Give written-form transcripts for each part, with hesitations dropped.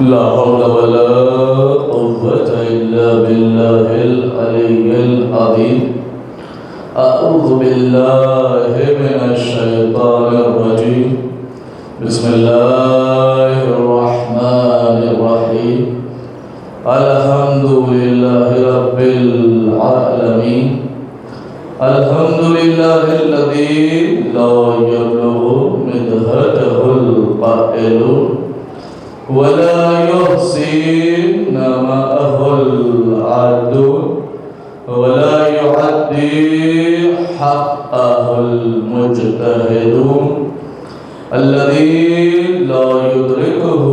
لا حول ولا قوة إلا بالله العلي العظيم أعوذ بالله من الشيطان الرجيم بسم الله الرحمن الرحيم الحمد لله رب العالمين الحمد لله الذي لا يبلغ مدحته القائلون ولا يحصي نعمه العدو ولا يعدي حقه المجتهدون الذي لا يدركه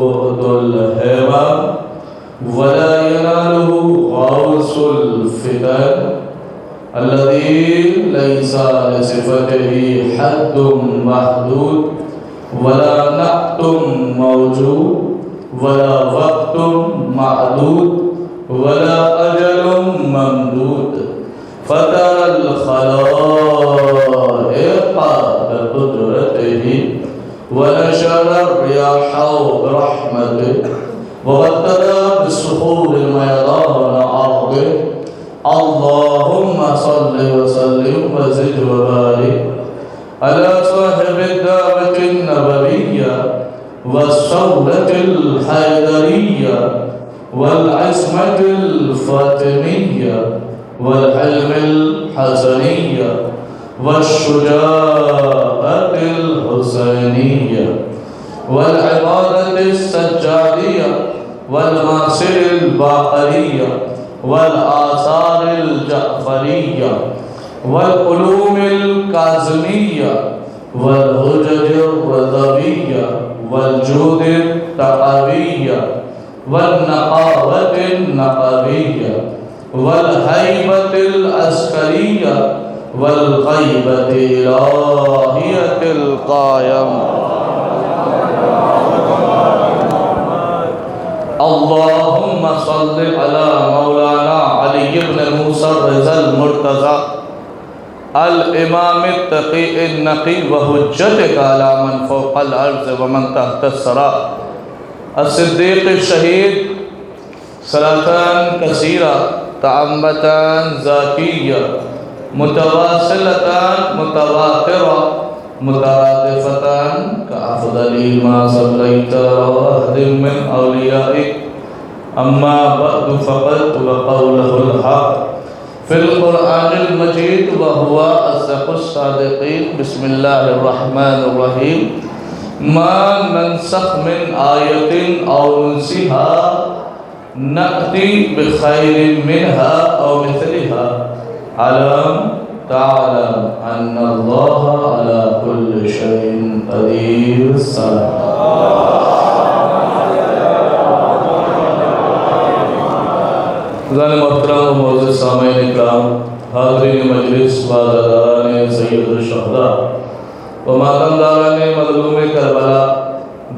بعد الهوى ولا يناله غوص الفتن الذي ليس لصفته حد محدود ولا نعت موجود ولا وقت معدود ولا أجل ممدود فترى الخلائق بقدرته ونشر الرياح برحمته وابتدى بالسحور الميضان عرضه اللهم صل وسلم وزد وبارك على صاحب الدعوة النبوية والصولة الحيدرية والعصمة الفاطمية والحلم الحسنية والشجاعة الحسينية والعبادة السجادية والمعصر الباقرية والآثار الجعفرية والعلوم الكاظمية والحجج الرضوية والجود التقوية والنقاوة النقوية والهيبة العسكرية والغيبة الإلهية القائم اللهم صل على مولانا علي بن موسى الرضا المرتضى الامام التقي النقي وحجتك على من فوق الارض ومن تحت الثرى الصديق الشهيد صلاة كثيرة تعمة ذاتية متواصلة متواترة مترادفة كأفضل ما صليت وأحد من أوليائك أما بعد فقد وقوله الحق في القرآن المجيد وهو أصدق الصادقين بسم الله الرحمن الرحيم ما ننسخ من آية أو ننسها نأتي بخير منها أو مثلها ألم تعلم أن الله على كل شيء قدير ذان محترم و معزز سامعین اکرام حاضرین مجلس وعزاداران سید الشہداء و ماتمداران مظلوم کربلا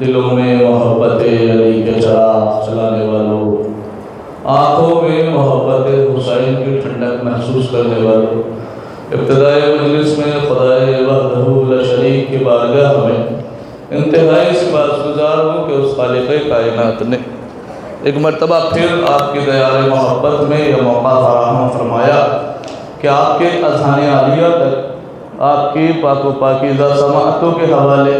دلوں میں محبت علی کے چراغ چلانے والوں آنکھوں میں محبت حسین کی ٹھنڈک محسوس کرنے والوں ابتدائی مجلس میں خدائے وحدہ لا شریک کی بارگاہ میں انتہائی سپاسگزار ہوں کہ اس خالق کائنات نے ایک مرتبہ پھر آپ کی دیار محبت میں یہ موقع فراہم فرمایا کہ آپ کے اذہان عالیہ تک آپ کی پاک و پاکیزہ سماعتوں کے حوالے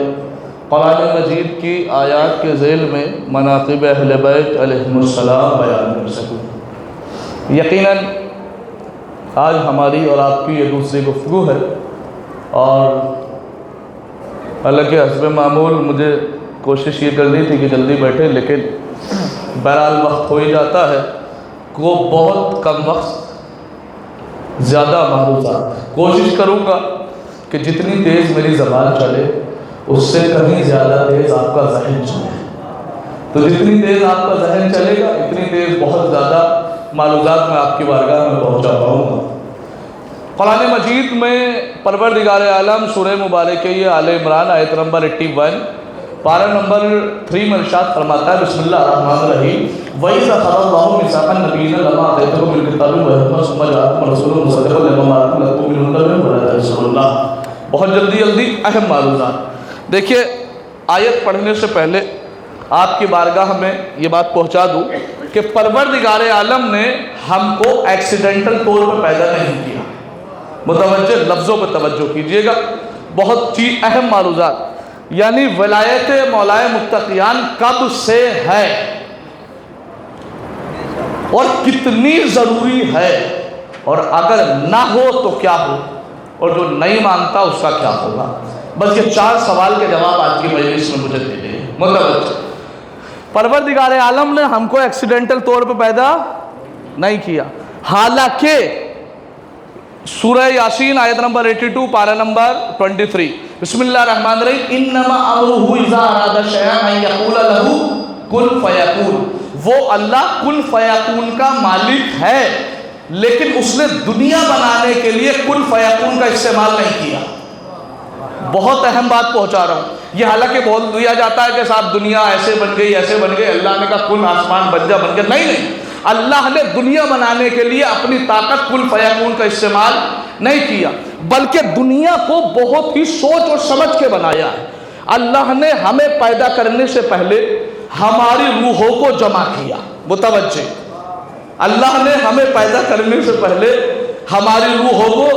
قرآن مجید کی آیات کے ذیل میں مناقب اہل بیت علیہم السلام بیان کر سکوں۔ یقیناً آج ہماری اور آپ کی یہ دوسری گفتگو ہے، اور حالانکہ حسب معمول مجھے کوشش یہ کرنی تھی کہ جلدی بیٹھے، لیکن بہرحال وقت ہو ہی جاتا ہے، وہ بہت کم وقت زیادہ معروضات کوشش کروں گا کہ جتنی تیز میری زبان چلے اس سے کہیں زیادہ تیز آپ کا ذہن چلے، تو جتنی تیز آپ کا ذہن چلے گا اتنی تیز بہت زیادہ معلومات میں آپ کی بارگاہ میں پہنچا پاؤں گا۔ قرآن مجید میں پروردگار عالم سورہ مبارکہ یہ آل عمران آیت نمبر 81 پارہ نمبر 3 میں ارشاد فرماتا ہے بسم اللہ الرحمن الرحیم وَإِذَا أَخَذَ اللَّهُ مِيثَاقَ النَّبِيِّينَ لَمَا آتَيْتُكُم مِّنَ الْكِتَابِ وَالْحِكْمَةِ ثُمَّ جَاءَكُمْ رَسُولٌ مُصَدِّقٌ لِّمَا مَعَكُمْ لَتُؤْمِنُنَّ بِهِ وَلَتَنصُرُنَّهُ۔ بہت جلدی آپ معلومات دیکھیے، آیت پڑھنے سے پہلے آپ کی بارگاہ میں یہ بات پہنچا دوں کہ پروردگار عالم نے ہم کو ایکسیڈنٹل طور پر پیدا نہیں کیا. متوجہ لفظوں پر توجہ کیجئے گا، بہت اہم معروضات. یعنی ولایت مولائے متقیان کب سے ہے اور کتنی ضروری ہے، اور اگر نہ ہو تو کیا ہو، اور جو نہیں مانتا اس کا کیا ہوگا. بس یہ 4 سوال کے جواب آج کی مجلس میں مجھے دے دیں. متوجہ، پروردگار عالم نے ہم کو ایکسیڈنٹل طور پہ پیدا نہیں کیا، حالانکہ سورہ یاسین آیت نمبر 82 پارہ نمبر 23 بسم اللہ الرحمن الرحیم انما امرہ اذا اراد شیئا ان یقول لہ کن فیکون. وہ اللہ کن فیکون کا مالک ہے، لیکن اس نے دنیا بنانے کے لیے کن فیکون کا استعمال نہیں کیا. بہت اہم بات پہنچا رہا ہوں. یہ حالانکہ بول دیا جاتا ہے کہ صاحب دنیا ایسے بن گئی ایسے بن گئی، اللہ نے کہا کن آسمان بن جا، بن گیا. نہیں، اللہ نے دنیا بنانے کے لیے اپنی طاقت کن فیکون کا استعمال نہیں کیا، بلکہ دنیا کو بہت ہی سوچ اور سمجھ کے بنایا ہے. اللہ نے ہمیں پیدا کرنے سے پہلے ہماری روحوں کو جمع کیا. متوجہ، اللہ نے ہمیں پیدا کرنے سے پہلے ہماری روحوں کو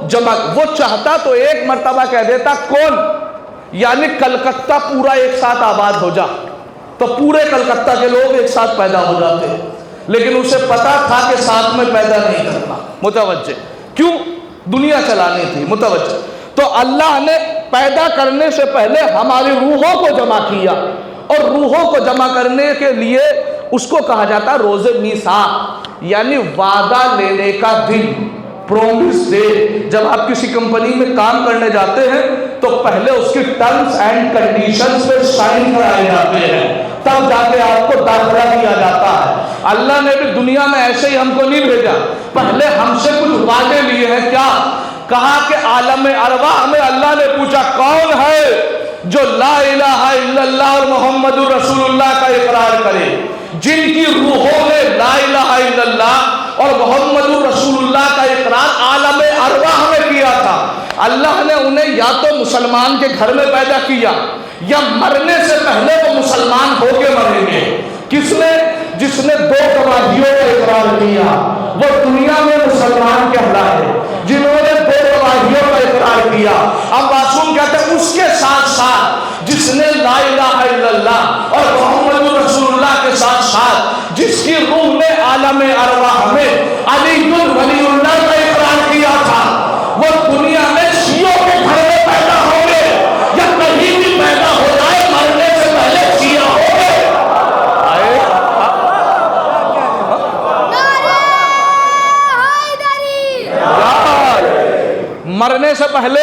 جمع. وہ چاہتا تو ایک مرتبہ کہہ دیتا کون، یعنی کلکتہ پورا ایک ساتھ آباد ہو جا، تو پورے کلکتہ کے لوگ ایک ساتھ پیدا ہو جاتے، لیکن اسے پتا تھا کہ ساتھ میں پیدا نہیں کرنا. متوجہ، کیوں؟ دنیا چلانی تھی. متوجہ، تو اللہ نے پیدا کرنے سے پہلے ہماری روحوں کو جمع کیا، اور روحوں کو جمع کرنے کے لیے اس کو کہا جاتا روز میثاق، یعنی وعدہ لینے کا دن، پرومس ڈے. جب آپ کسی کمپنی میں کام کرنے جاتے ہیں تو پہلے اس کی ٹرمز اینڈ کنڈیشنز پہ سائن کرائے جاتے ہیں، تب جا کے آپ کو داخلہ دیا جاتا ہے. اللہ نے بھی دنیا میں ایسے ہی ہم کو نہیں بھیجا، پہلے ہم سے کچھ وعدے لیے ہیں. کیا کہا کہ عالم ارواح میں اللہ نے پوچھا کون ہے جو لا الہ الا اللہ اور محمد رسول اللہ کا اقرار کرے. جن کی روحوں نے لا الہ الا اللہ اور محمد رسول اللہ کا اقرار عالم ارواح میں کیا تھا، اللہ نے انہیں یا تو مسلمان کے گھر میں پیدا کیا یا مرنے سے پہلے وہ مسلمان ہو کے مریں گے. کس نے؟ جس نے 2 گواہیوں کا اقرار کیا وہ دنیا میں مسلمان کہلائے. جنہوں نے 2 گواہیوں کا اقرار کیا، اب معصوم کہتے ہیں اس کے ساتھ ساتھ جس نے لا الہ الا اللہ اور محمد رسول اللہ کے ساتھ ساتھ جس کی روح نے عالم ارواح میں علی ولی اللہ کا اقرار کیا تھا، وہ دنیا میں شیعوں کے گھر میں پیدا ہوں گے یا کہیں بھی پیدا ہو جائے، مرنے سے پہلے شیعہ ہوں گے. مرنے سے پہلے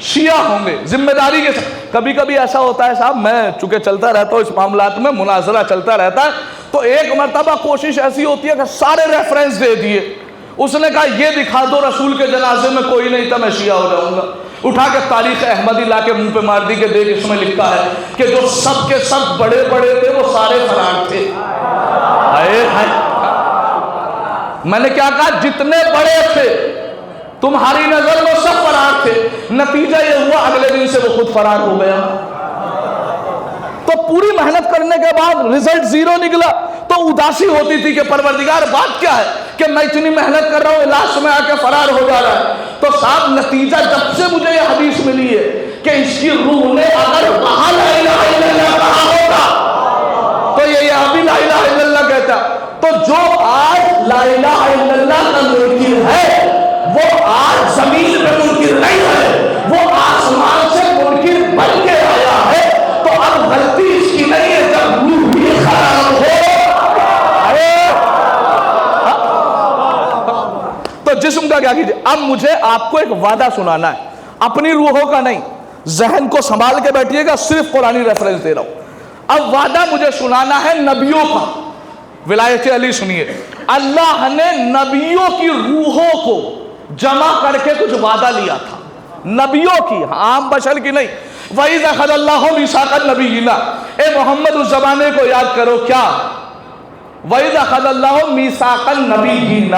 شیعہ ہوں گے، ذمہ داری کے ساتھ. کبھی کبھی ایسا ہوتا ہے صاحب، میں چونکہ چلتا رہتا ہوں اس معاملات میں، مناظرہ چلتا رہتا ہے، تو ایک مرتبہ کوشش ایسی ہوتی ہے کہ سارے ریفرنس دے دیے. اس نے کہا یہ دکھا دو رسول کے جنازے میں کوئی نہیں تھا، میں شیعہ ہو جاؤں گا. اٹھا کے تاریخ احمدی لا کے منہ پہ مار دی کہ دیکھ اس میں لکھا ہے کہ جو سب کے سب بڑے بڑے تھے وہ سارے فرار تھے. میں نے کیا کہا؟ جتنے بڑے تھے تمہاری نظر میں سب فرار تھے. نتیجہ یہ ہوا اگلے دن سے وہ خود فرار ہو گیا. تو پوری محنت کرنے کے بعد رزلٹ 0 نکلا تو اداسی ہوتی تھی کہ پروردگار بات کیا ہے کہ میں اتنی محنت کر رہا ہوں لاسٹ میں آ کے فرار ہو جا رہا ہے. تو صاحب نتیجہ جب سے مجھے یہ حدیث ملی ہے کہ اس کی روح نے اگر وہاں لا الہ الا اللہ کہا ہوگا تو یہ یہاں بھی لا الہ الا اللہ کہتا. تو جو آج لا الہ الا اللہ کا منکر ہے وہ آج زمین پہ منکر نہیں ہے، وہ آسمان سے منکر بن کے آیا ہے. تو اب غلطی اس کی نہیں ہے جب روح بھی خراب ہو. تو جسم کا کیا کیجئے؟ اب مجھے آپ کو ایک وعدہ سنانا ہے، اپنی روحوں کا نہیں. ذہن کو سنبھال کے بیٹھیے گا، صرف قرآنی ریفرنس دے رہا ہوں. اب وعدہ مجھے سنانا ہے نبیوں کا. ولایت علی سنیے، اللہ نے نبیوں کی روحوں کو جمع کر کے کچھ وعدہ لیا تھا، نبیوں کی، عام بشر کی نہیں. وَإِذْ أَخَذَ اللَّهُ مِيثَاقَ النَّبِيِّينَ، اے محمد اس زمانے کو یاد کرو. کیا؟ وَإِذْ أَخَذَ اللَّهُ مِيثَاقَ النَّبِيِّينَ،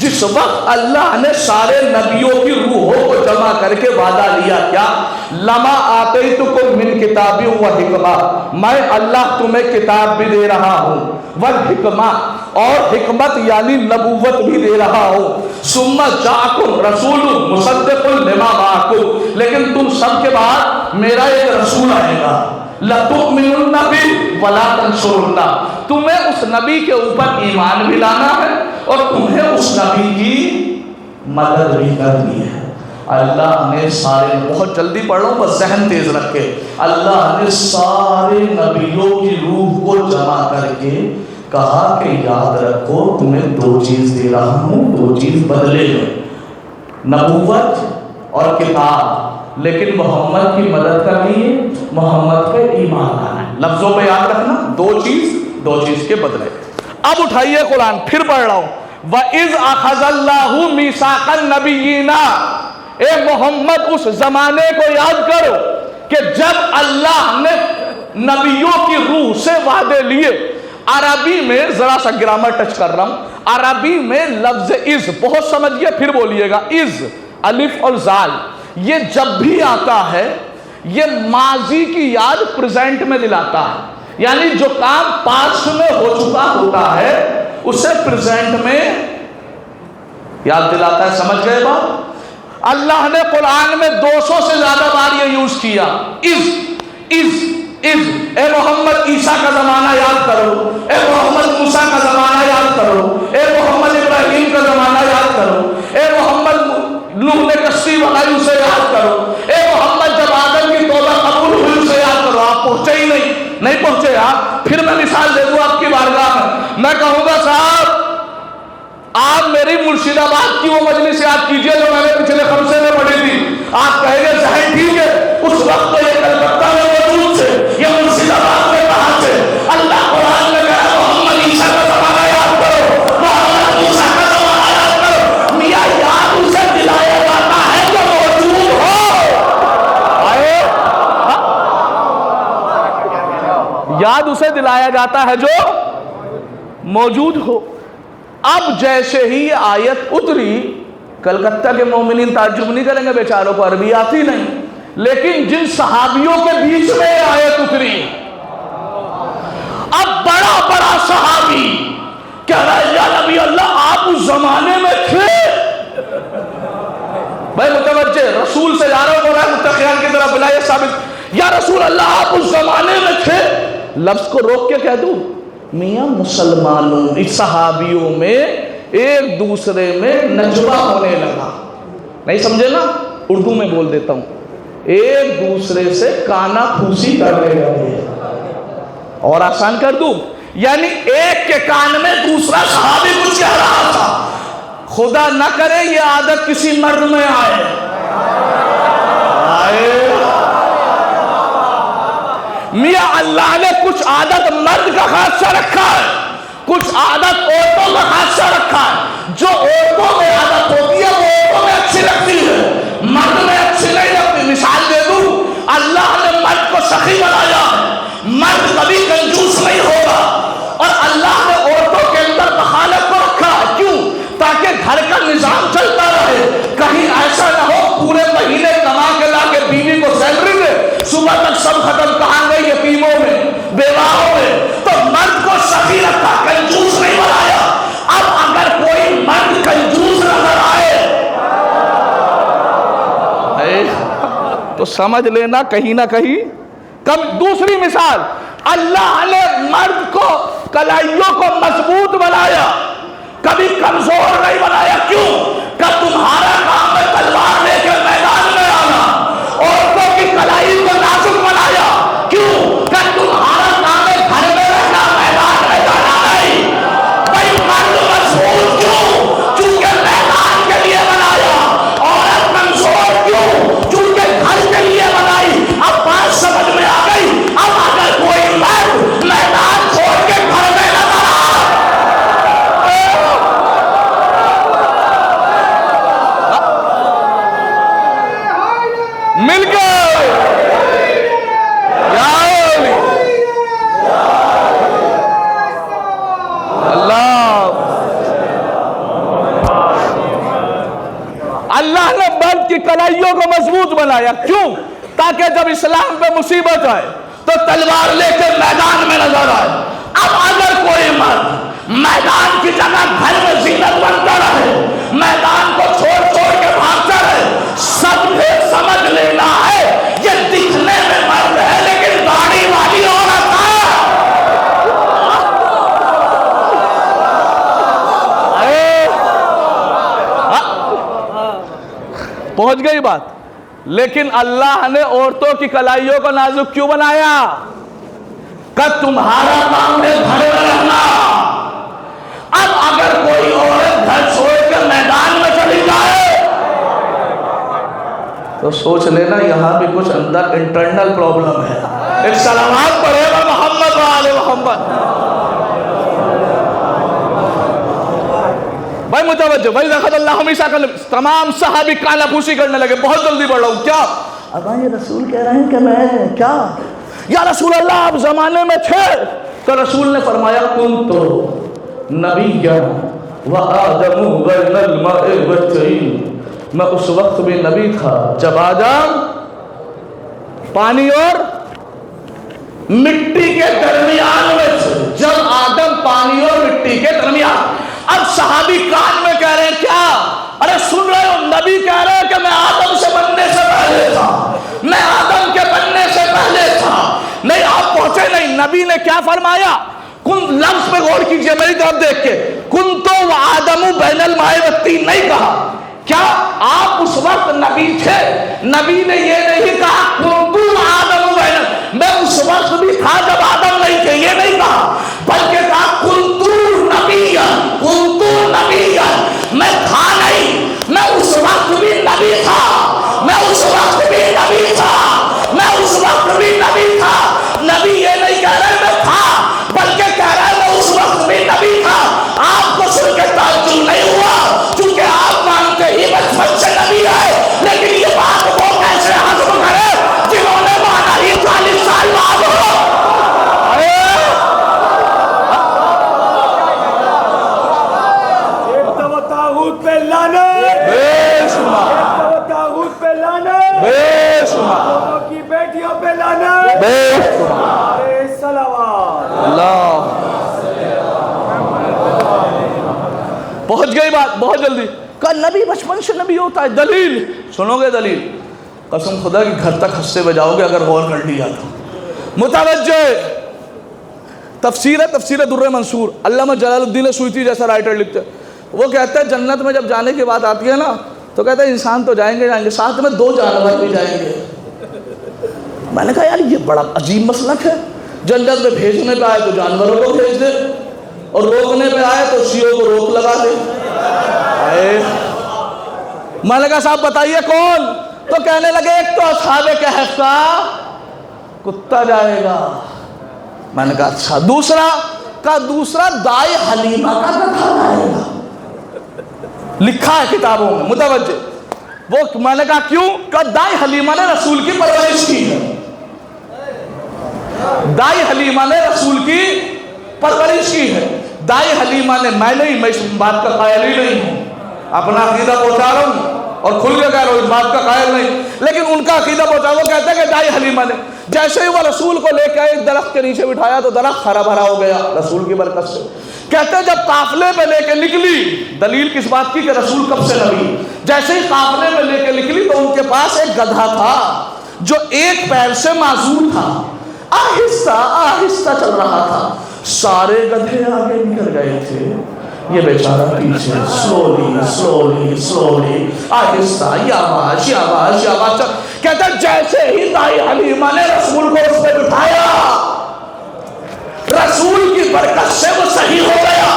جس وقت اللہ نے سارے نبیوں کی روحوں کو جمع کر کے وعدہ لیا. کیا؟ لما آتیتکم من کتاب و حکمہ، میں اللہ تمہیں کتاب بھی دے رہا ہوں، والحکمہ اور حکمت یعنی نبوت بھی دے رہا ہوں، ثم جاءکم رسول مصدق لما معکم، لیکن تم سب کے بعد میرا ایک رسول آئے گا، لَتُؤْمِنُنَّ بِهِ وَلَا تَنْصُرُنَّ، تمہیں اس نبی کے اوپر ایمان بھی لانا ہے اور تمہیں اس نبی کی مدد بھی کرنی ہے۔ اللہ نے سارے، بہت جلدی پڑھ رہا ہوں بس ذہن تیز رکھ کے، اللہ نے سارے نبیوں کی روح کو جمع کر کے کہا کہ یاد رکھو تمہیں دو چیز دے رہا ہوں، دو چیز بدلے میں، نبوت اور کتاب، لیکن محمد کی مدد کا لیے محمد پہ ایمان لانا ہے۔ لفظوں پہ یاد رکھنا، دو چیز کے بدلے۔ اب اٹھائیے قرآن، پھر پڑھ رہا ہوں، وَإِذْ أَخَذَ اللَّهُ مِيثَاقَ النَّبِيِّينَ، اے محمد اس زمانے کو یاد کرو کہ جب اللہ نے نبیوں کی روح سے وعدے لیے۔ عربی میں ذرا سا گرامر ٹچ کر رہا ہوں، عربی میں لفظ از بہت سمجھئے پھر بولیے گا، از الف اور زال، یہ جب بھی آتا ہے یہ ماضی کی یاد پریزنٹ میں دلاتا ہے، یعنی جو کام پاسٹ میں ہو چکا ہوتا ہے اسے پریزنٹ میں یاد دلاتا ہے۔ سمجھ گئے بات؟ اللہ نے قرآن میں 200 سے زیادہ بار یہ یوز کیا، از، اے محمد عیسیٰ کا زمانہ یاد کرو، اے محمد موسیٰ کا زمانہ یاد کرو، اے محمد ابراہیم کا زمانہ یاد کرو، اے محمد نوح نے کشتی بنائی اسے یاد کرو، اے محمد جب آدم کی توبہ قبول ہوئی اسے یاد کرو۔ آپ پہنچے ہی نہیں پہنچے آپ۔ پھر میں مثال دے دوں آپ کی بارگاہ میں کہوں گا صاحب آپ میری مرشد آباد کی وہ مجلس یاد کیجئے جو میں نے پچھلے خمسے میں پڑھی تھی، آپ کہیں گے ذہن ٹھیک ہے، اس وقت تو یہ کلکتہ میں موجود تھے، یہ مرشد آباد میں کہاں سے؟ اللہ قرآن میں کہا محمد عیسیٰ کا زمانہ یاد کرو، محمد موسیٰ کا زمانہ یاد کرو۔ میاں یاد اسے دلایا جاتا ہے جو موجود ہو، یاد اسے دلایا جاتا ہے جو موجود ہو۔ اب جیسے ہی یہ آیت اتری، کلکتہ کے مومنین تعجب نہیں کریں گے، بیچاروں کو عربی آتی نہیں، لیکن جن صحابیوں کے بیچ میں یہ آیت اتری، اب بڑا صحابی کہہ رہا ہے یا نبی اللہ آپ اس زمانے میں تھے۔ بھائی متوجہ، رسول سے جا رہا ہوں، بولا ہے متقیان کی طرف بلا یہ ثابت، یا رسول اللہ آپ اس زمانے میں تھے، لفظ کو روک کے کہہ دوں میاں مسلمانوں اس صحابیوں میں ایک دوسرے میں نجوہ ہونے لگا، نہیں سمجھے نا، اردو میں بول دیتا ہوں، ایک دوسرے سے کانا پھوسی کرنے لگے، اور آسان کر دوں، یعنی ایک کے کان میں دوسرا صحابی کچھ کہہ رہا تھا، خدا نہ کرے یہ عادت کسی مرد میں آئے، میاں اللہ نے کچھ عادت مرد کا خاصہ رکھا ہے، کچھ عادت عورتوں کا خاصہ رکھا ہے، جو عورتوں میں عادت ہوتی ہے وہ عورتوں میں اچھی لگتی ہے، مرد میں اچھی نہیں لگتی۔ مثال دے دوں، اللہ نے مرد کو سخی بنایا ہے، مرد کبھی کنجوس نہیں ہوگا، اور اللہ نے عورتوں کے اندر بخالت کو رکھا ہے، کیوں؟ تاکہ گھر کا نظام چلتا رہے، کہیں ایسا نہ ہو پورے مہینے کما کے لا کے بیوی کو سیلری دے، صبح تک سب ختم، کہاں گئی یتیموں میں بیواؤں میں، تو مرد کو سخی رکھا، کنجوس نہیں بنایا۔ اب اگر کوئی مرد کنجوس نظر آئے تو سمجھ لینا کہیں نہ کہیں کم۔ دوسری مثال، اللہ نے مرد کو کلائیوں کو مضبوط بنایا، کبھی کمزور نہیں بنایا، کیوں؟ کہ تمہارا کام ہے تلوار لے کے میدان میں آنا، عورتوں کی کلائی کو نازک بنایا، کیوں؟ کہ تمہارا کام ہے گھر میں رہنا، میدان میں جانا نہیں۔ بھائی مرد مضبوط کیوں؟ چونکہ میدان کے لیے بنایا، عورت کمزور کیوں؟ چونکہ گھر کے لیے بنائی۔ اب بات سمجھ میں آ گئی؟ اب اگر کوئی مرد میدان چھوڑ کے گھر میں نظر مل گئے، اللہ نے مرد کی کلائیوں کو مضبوط بنایا، کیوں؟ تاکہ جب اسلام پہ مصیبت آئے تو تلوار لے کے میدان میں نظر آئے۔ اب اگر کوئی مرد میدان کی جگہ گھر میں زینت بنتا رہے، میدان کو چھوڑ چھوڑ کے بھاگتا رہے، سب نے سمجھ لینا ہے یہ دکھنے میں مرد ہے لیکن داڑھی والی عورت ہے۔ پہنچ گئی بات۔ لیکن اللہ نے عورتوں کی کلائیوں کو نازک کیوں بنایا؟ کہ تمہارا کام ہے گھر میں رہنا۔ اب اگر کوئی عورت گھر چھوڑ کے میدان میں چلی جائے تو سوچ لینا یہاں بھی کچھ اندر انٹرنل پرابلم ہے۔ ایک سلامات پڑھے گا محمد و آل محمد۔ بھائی متوجہ، بھائی دخل اللہ ہمیشہ کر، تمام صحابی کانا پوشی کرنے لگے، بہت جلدی بڑھ رہا ہوں کیا؟ اب یہ رسول کہہ رہے ہیں کہ میں کیا یا رسول اللہ آپ زمانے میں تھے؟ تو رسول نے فرمایا کنتو نبی و آدم بین الماء والطین، میں اس وقت بھی نبی تھا جب آدم پانی اور مٹی کے درمیان میں تھے، جب آدم پانی اور مٹی کے درمیان۔ اب صحابی کان میں کہہ رہے ہیں کیا؟ ارے سن رہے ہو، نبی کہہ رہے ہیں کہ میں آدم سے بننے سے پہلے تھا، میں آدم کے بننے سے پہلے تھا۔ نہیں آپ پہنچے نہیں، نبی نے کیا فرمایا؟ کن، لفظ پہ غور کیجئے میری طرف دیکھ کے، کنتو وآدم بین الماء والطین نہیں کہا۔ کیا آپ اس وقت نبی تھے؟ نبی نے یہ نہیں کہا کنتو وآدم بین، میں اس وقت بھی تھا جب آدم نہیں تھے، یہ نہیں کہا، بلکہ کہا کنتو نبیا، کنتو نبیا، میں تھا نہیں، میں اس وقت بھی نبی تھا، میں اس وقت بھی نبی تھا، میں اس وقت بھی نبی تھا۔ نبی یہ نہیں کہہ رہے میں تھا، بلکہ کہہ رہے میں اس وقت بھی نبی تھا۔ آپ کو سن کے تعجب نہیں ہوا چونکہ آپ مانتے ہی بچپن سے نبی ہے، لیکن یہ بات وہ کیسے ہضم کرے جنہوں نے مانا ہی 40 سال بعد ہو۔ پہنچ گئی بات بہت جلدی۔ کہ نبی بچپن سے نبی ہوتا ہے، دلیل سنو گے؟ دلیل قسم خدا کی گھر تک ہنستے بجاؤ گے اگر غور کر لیا تو۔ متوجہ تفسیر ہے، تفسیر در منصور، علامہ جلال الدین سیوطی جیسا رائٹر لکھتے ہیں، وہ کہتے ہیں جنت میں جب جانے کی بات آتی ہے نا تو کہتے ہیں انسان تو جائیں گے، ساتھ میں 2 جانور بھی جائیں گے۔ میں نے کہا یار یہ بڑا عجیب مسلک ہے، جنت میں بھیجنے پہ آئے تو جانوروں کو بھیج دے اور روکنے پہ آئے تو شیعوں کو روک لگا دے۔ میں نے کہا صاحب بتائیے کون؟ تو کہنے لگے ایک تو اصحاب کہف کا کتا جائے گا۔ میں نے کہا اچھا، دوسرا دائی حلیمہ کا گدھا جائے گا، لکھا ہے کتابوں میں۔ متوجہ وہ میں نے کہا کیوں؟ کہ دائی حلیمہ نے رسول کی پرورش کی ہے، دائی حلیمہ نے رسول کی پرورش کی ہے۔ دائی حلیمہ نے، میں اس بات کا قائل ہی نہیں ہوں، اپنا عقیدہ پہنچا رہا ہوں اور کھل کے کہہ رہا ہوں، اس بات کا قائل نہیں، لیکن ان کا عقیدہ پہنچا۔ وہ کہتے ہیں کہ دائی حلیمہ نے جیسے ہی وہ رسول کو لے کے ایک درخت کے نیچے بٹھایا تو درخت ہرا بھرا ہو گیا رسول کی برکت سے۔ کہتے ہیں جب قافلے پہ لے کے نکلی، دلیل کس بات کی کہ رسول کب سے نبی، جیسے ہی قافلے میں لے کے نکلی تو ان کے پاس ایک گدھا تھا جو ایک پیر سے معذور تھا، آہستہ آہستہ چل رہا تھا۔ سارے گدھے آگے نکل گئے تھے، یہ بیچارہ پیچھے سلولی آہستہ یاباش یاباش یاباش۔ کہتا ہے جیسے ہی دائی حلیمہ نے رسول کو اس پہ بٹھایا، رسول کی برکت سے وہ صحیح ہو گیا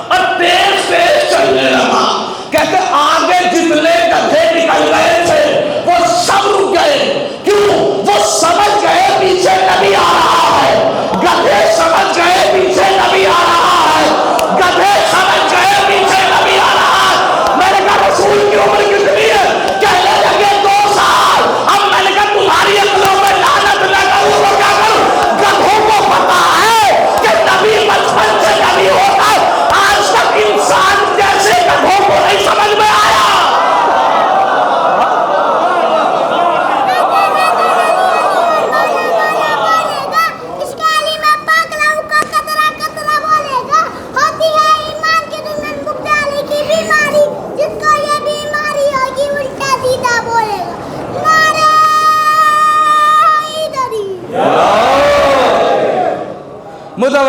اور تیز تیز چلنے لگا۔ کہتے آگے جتنے گدھے نکل گئے تھے وہ سب رک گئے، کیوں؟ وہ سمجھ گئے پیچھے نبی آ رہا ہے، گدھے سمجھ گئے پیچھے نبی آ رہا ہے، گدھے سمجھ گئے پیچھے نبی آ رہا ہے۔ میں نے کہا رسول کی عمر کتنی ہے؟ کہنے لگے 2 سال۔ اب میں نے کہا تمہاری عقلوں میں لعنت نہ کروں تو کیا کروں؟ گدھوں کو پتا ہے کہ نبی بچپن سے نبی ہوتا ہے، آج تک انسان جیسے گدھوں کو نہیں سمجھ میں آیا۔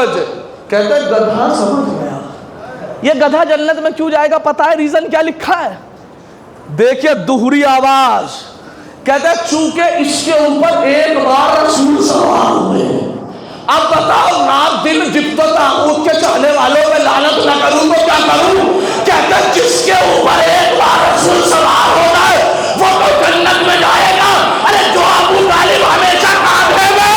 بجے. کہتے ہیں گدھا سمجھ گیا. یہ گدھا جنت میں کیوں جائے گا پتہ ہے ریزن کیا لکھا ہے؟ دیکھیے دوہری آواز. کہتے ہیں چونکہ اس کے اوپر ایک بار رسول سوار ہوئے. اب بتاؤ رات دن جب تو تاغوت کے چاہنے والوں میں لعنت نہ کروں تو کیا کروں؟ کہتے ہیں جس کے اوپر ایک بار رسول سوار ہو رہا ہے وہ تو جنت میں جائے گا. ارے جو ابو طالب ہمیشہ کاندھے میں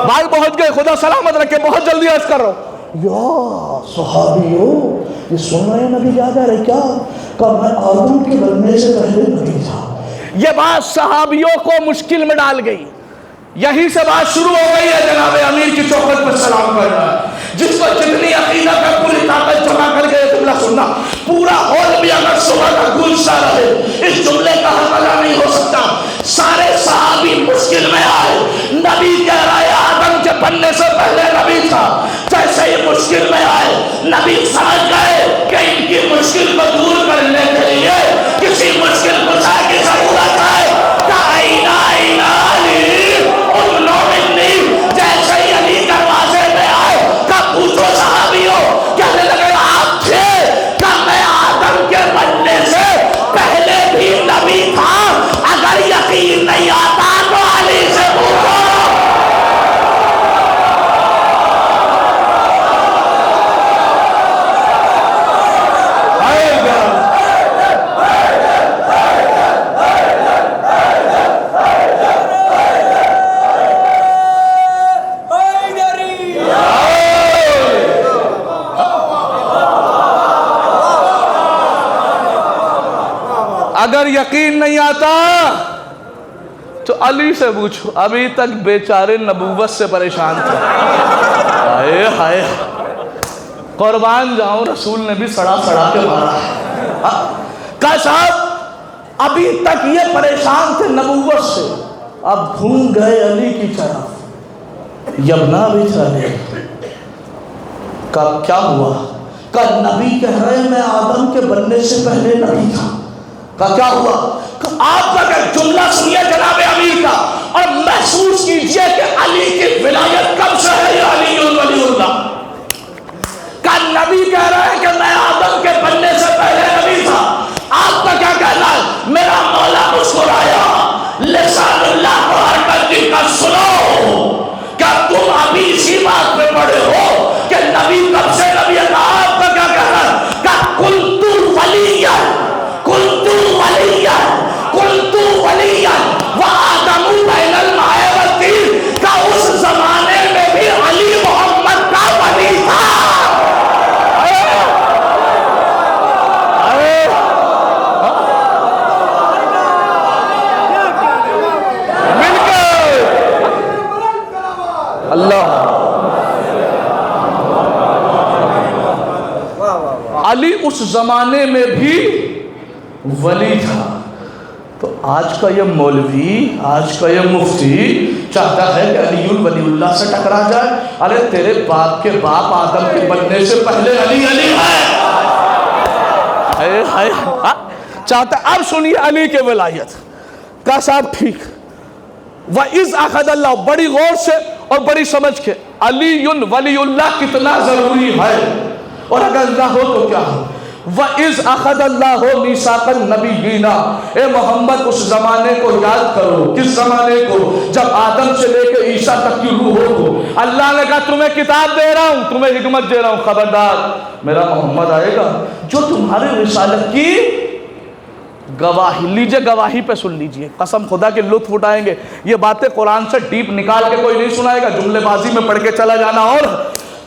بھائی پہنچ گئے. خدا سلامت رکھے. بہت جلدی عرض کر رہا ہوں. یا صحابیوں یہ سن رہے ہیں نبی یاد آ رہے کیا کہ میں آدم کے بننے سے پہلے نبی تھا. یہ بات صحابیوں کو مشکل میں ڈال گئی. یہیں سے بات شروع ہو گئی ہے. جناب امیر کی چوکھٹ پر سلام کر رہا ہے. جس کو جتنی عقیدہ کا پوری طاقت جمع کر کے جملہ سننا پورا ہال بھی اگر صبح کا گونجتا رہے اس جملے کا حوالہ نہیں ہو سکتا. سارے صحابی مشکل میں آئے. نبی کہہ رہا ہے آدم کے بننے سے پہلے نبی تھا. جیسے ہی مشکل میں آئے نبی سمجھ گئے کہ ان کی مشکل کو دور کرنے کے لیے کسی مشکل کشا کی ضرورت ہے. جیسے ہی علی دروازے میں آئے کب پوچھو صحابیوں کہنے لگے آپ تھے کہ میں آدم کے بننے سے پہلے بھی نبی تھا. اگر یقین نہیں آتا تو علی سے پوچھو. اگر یقین نہیں آتا تو علی سے پوچھو. ابھی تک بیچارے نبوت سے پریشان تھے. ہائے ہائے قربان جاؤں رسول نے بھی سڑا سڑا کے مارا. کہا صاحب ابھی تک یہ پریشان تھے نبوت سے اب گھوم گئے علی کی طرف. یبنا بھی چلے کہا کیا ہوا؟ کہا نبی کہہ رہے میں آدم کے بننے سے پہلے نبی تھا. کہا کیا ہوا؟ آپ کا جملہ سنیے جناب امیر کا اور محسوس کیجئے کہ علی کی ولایت کب سے ہے. یہ علی ولی اللہ کا نبی کہہ رہا ہے کہ میں آدم کے بننے سے پہلے نبی تھا. آپ کا کیا کہنا ہے؟ میرا مولا مسکرایا. لسان اللہ کو حرکت کا سنو. کیا تم ابھی اسی بات پہ پڑے ہو کہ نبی کب سے نبی ہے؟ آپ کا کیا کہنا ہے؟ کہ کنت ولیا وآدم بین الماء والطین. کا اس زمانے میں بھی علی محمد کا ولی تھا. مل گئے اللہ. علی اس زمانے میں بھی ولی تھا. تو آج کا یہ مولوی آج کا یہ مفتی چاہتا ہے کہ علی ولی اللہ سے ٹکرا جائے. ارے تیرے باپ کے باپ آدم کے بننے سے پہلے علی علی ہے چاہتا ہے. اب سنیے علی کے ولایت کا صاحب ٹھیک. وَإِذْ أَخَذَ اللَّهُ بڑی غور سے اور بڑی سمجھ کے علی ولی اللہ کتنا ضروری ہے اور اگر نہ ہو تو کیا ہو. وَإِذْ أَخَذَ اللَّهُ مِيثَاقَ النَّبِيِّينَ. اے محمد اس زمانے کو یاد کرو. کس زمانے کو؟ جب آدم سے لے کے عیسیٰ تک کی روح ہو. اللہ نے کہا تمہیں کتاب دے رہا ہوں تمہیں حکمت دے رہا ہوں. خبردار میرا محمد آئے گا جو تمہارے رسالت کی گواہی. لیجئے گواہی پہ سن لیجئے. قسم خدا کے لطف اٹھائیں گے. یہ باتیں قرآن سے ڈیپ نکال کے کوئی نہیں سنائے گا. جملے بازی میں پڑھ کے چلا جانا اور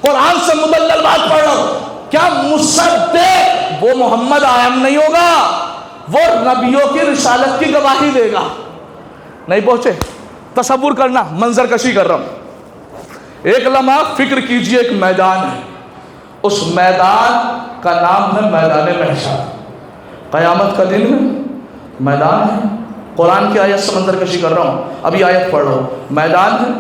قرآن سے مدلل بات پڑھ رہا ہوں. کیا مصدق وہ محمد آئم نہیں ہوگا وہ نبیوں کی رسالت کی گواہی دے گا. نہیں پہنچے؟ تصور کرنا منظر کشی کر رہا ہوں. ایک لمحہ فکر کیجئے ایک میدان ہے. اس میدان کا نام ہے میدان محشر. قیامت کا دن ہے میدان ہے. قرآن کی آیت سے منظر کشی کر رہا ہوں. ابھی آیت پڑھ رہا ہوں. میدان ہے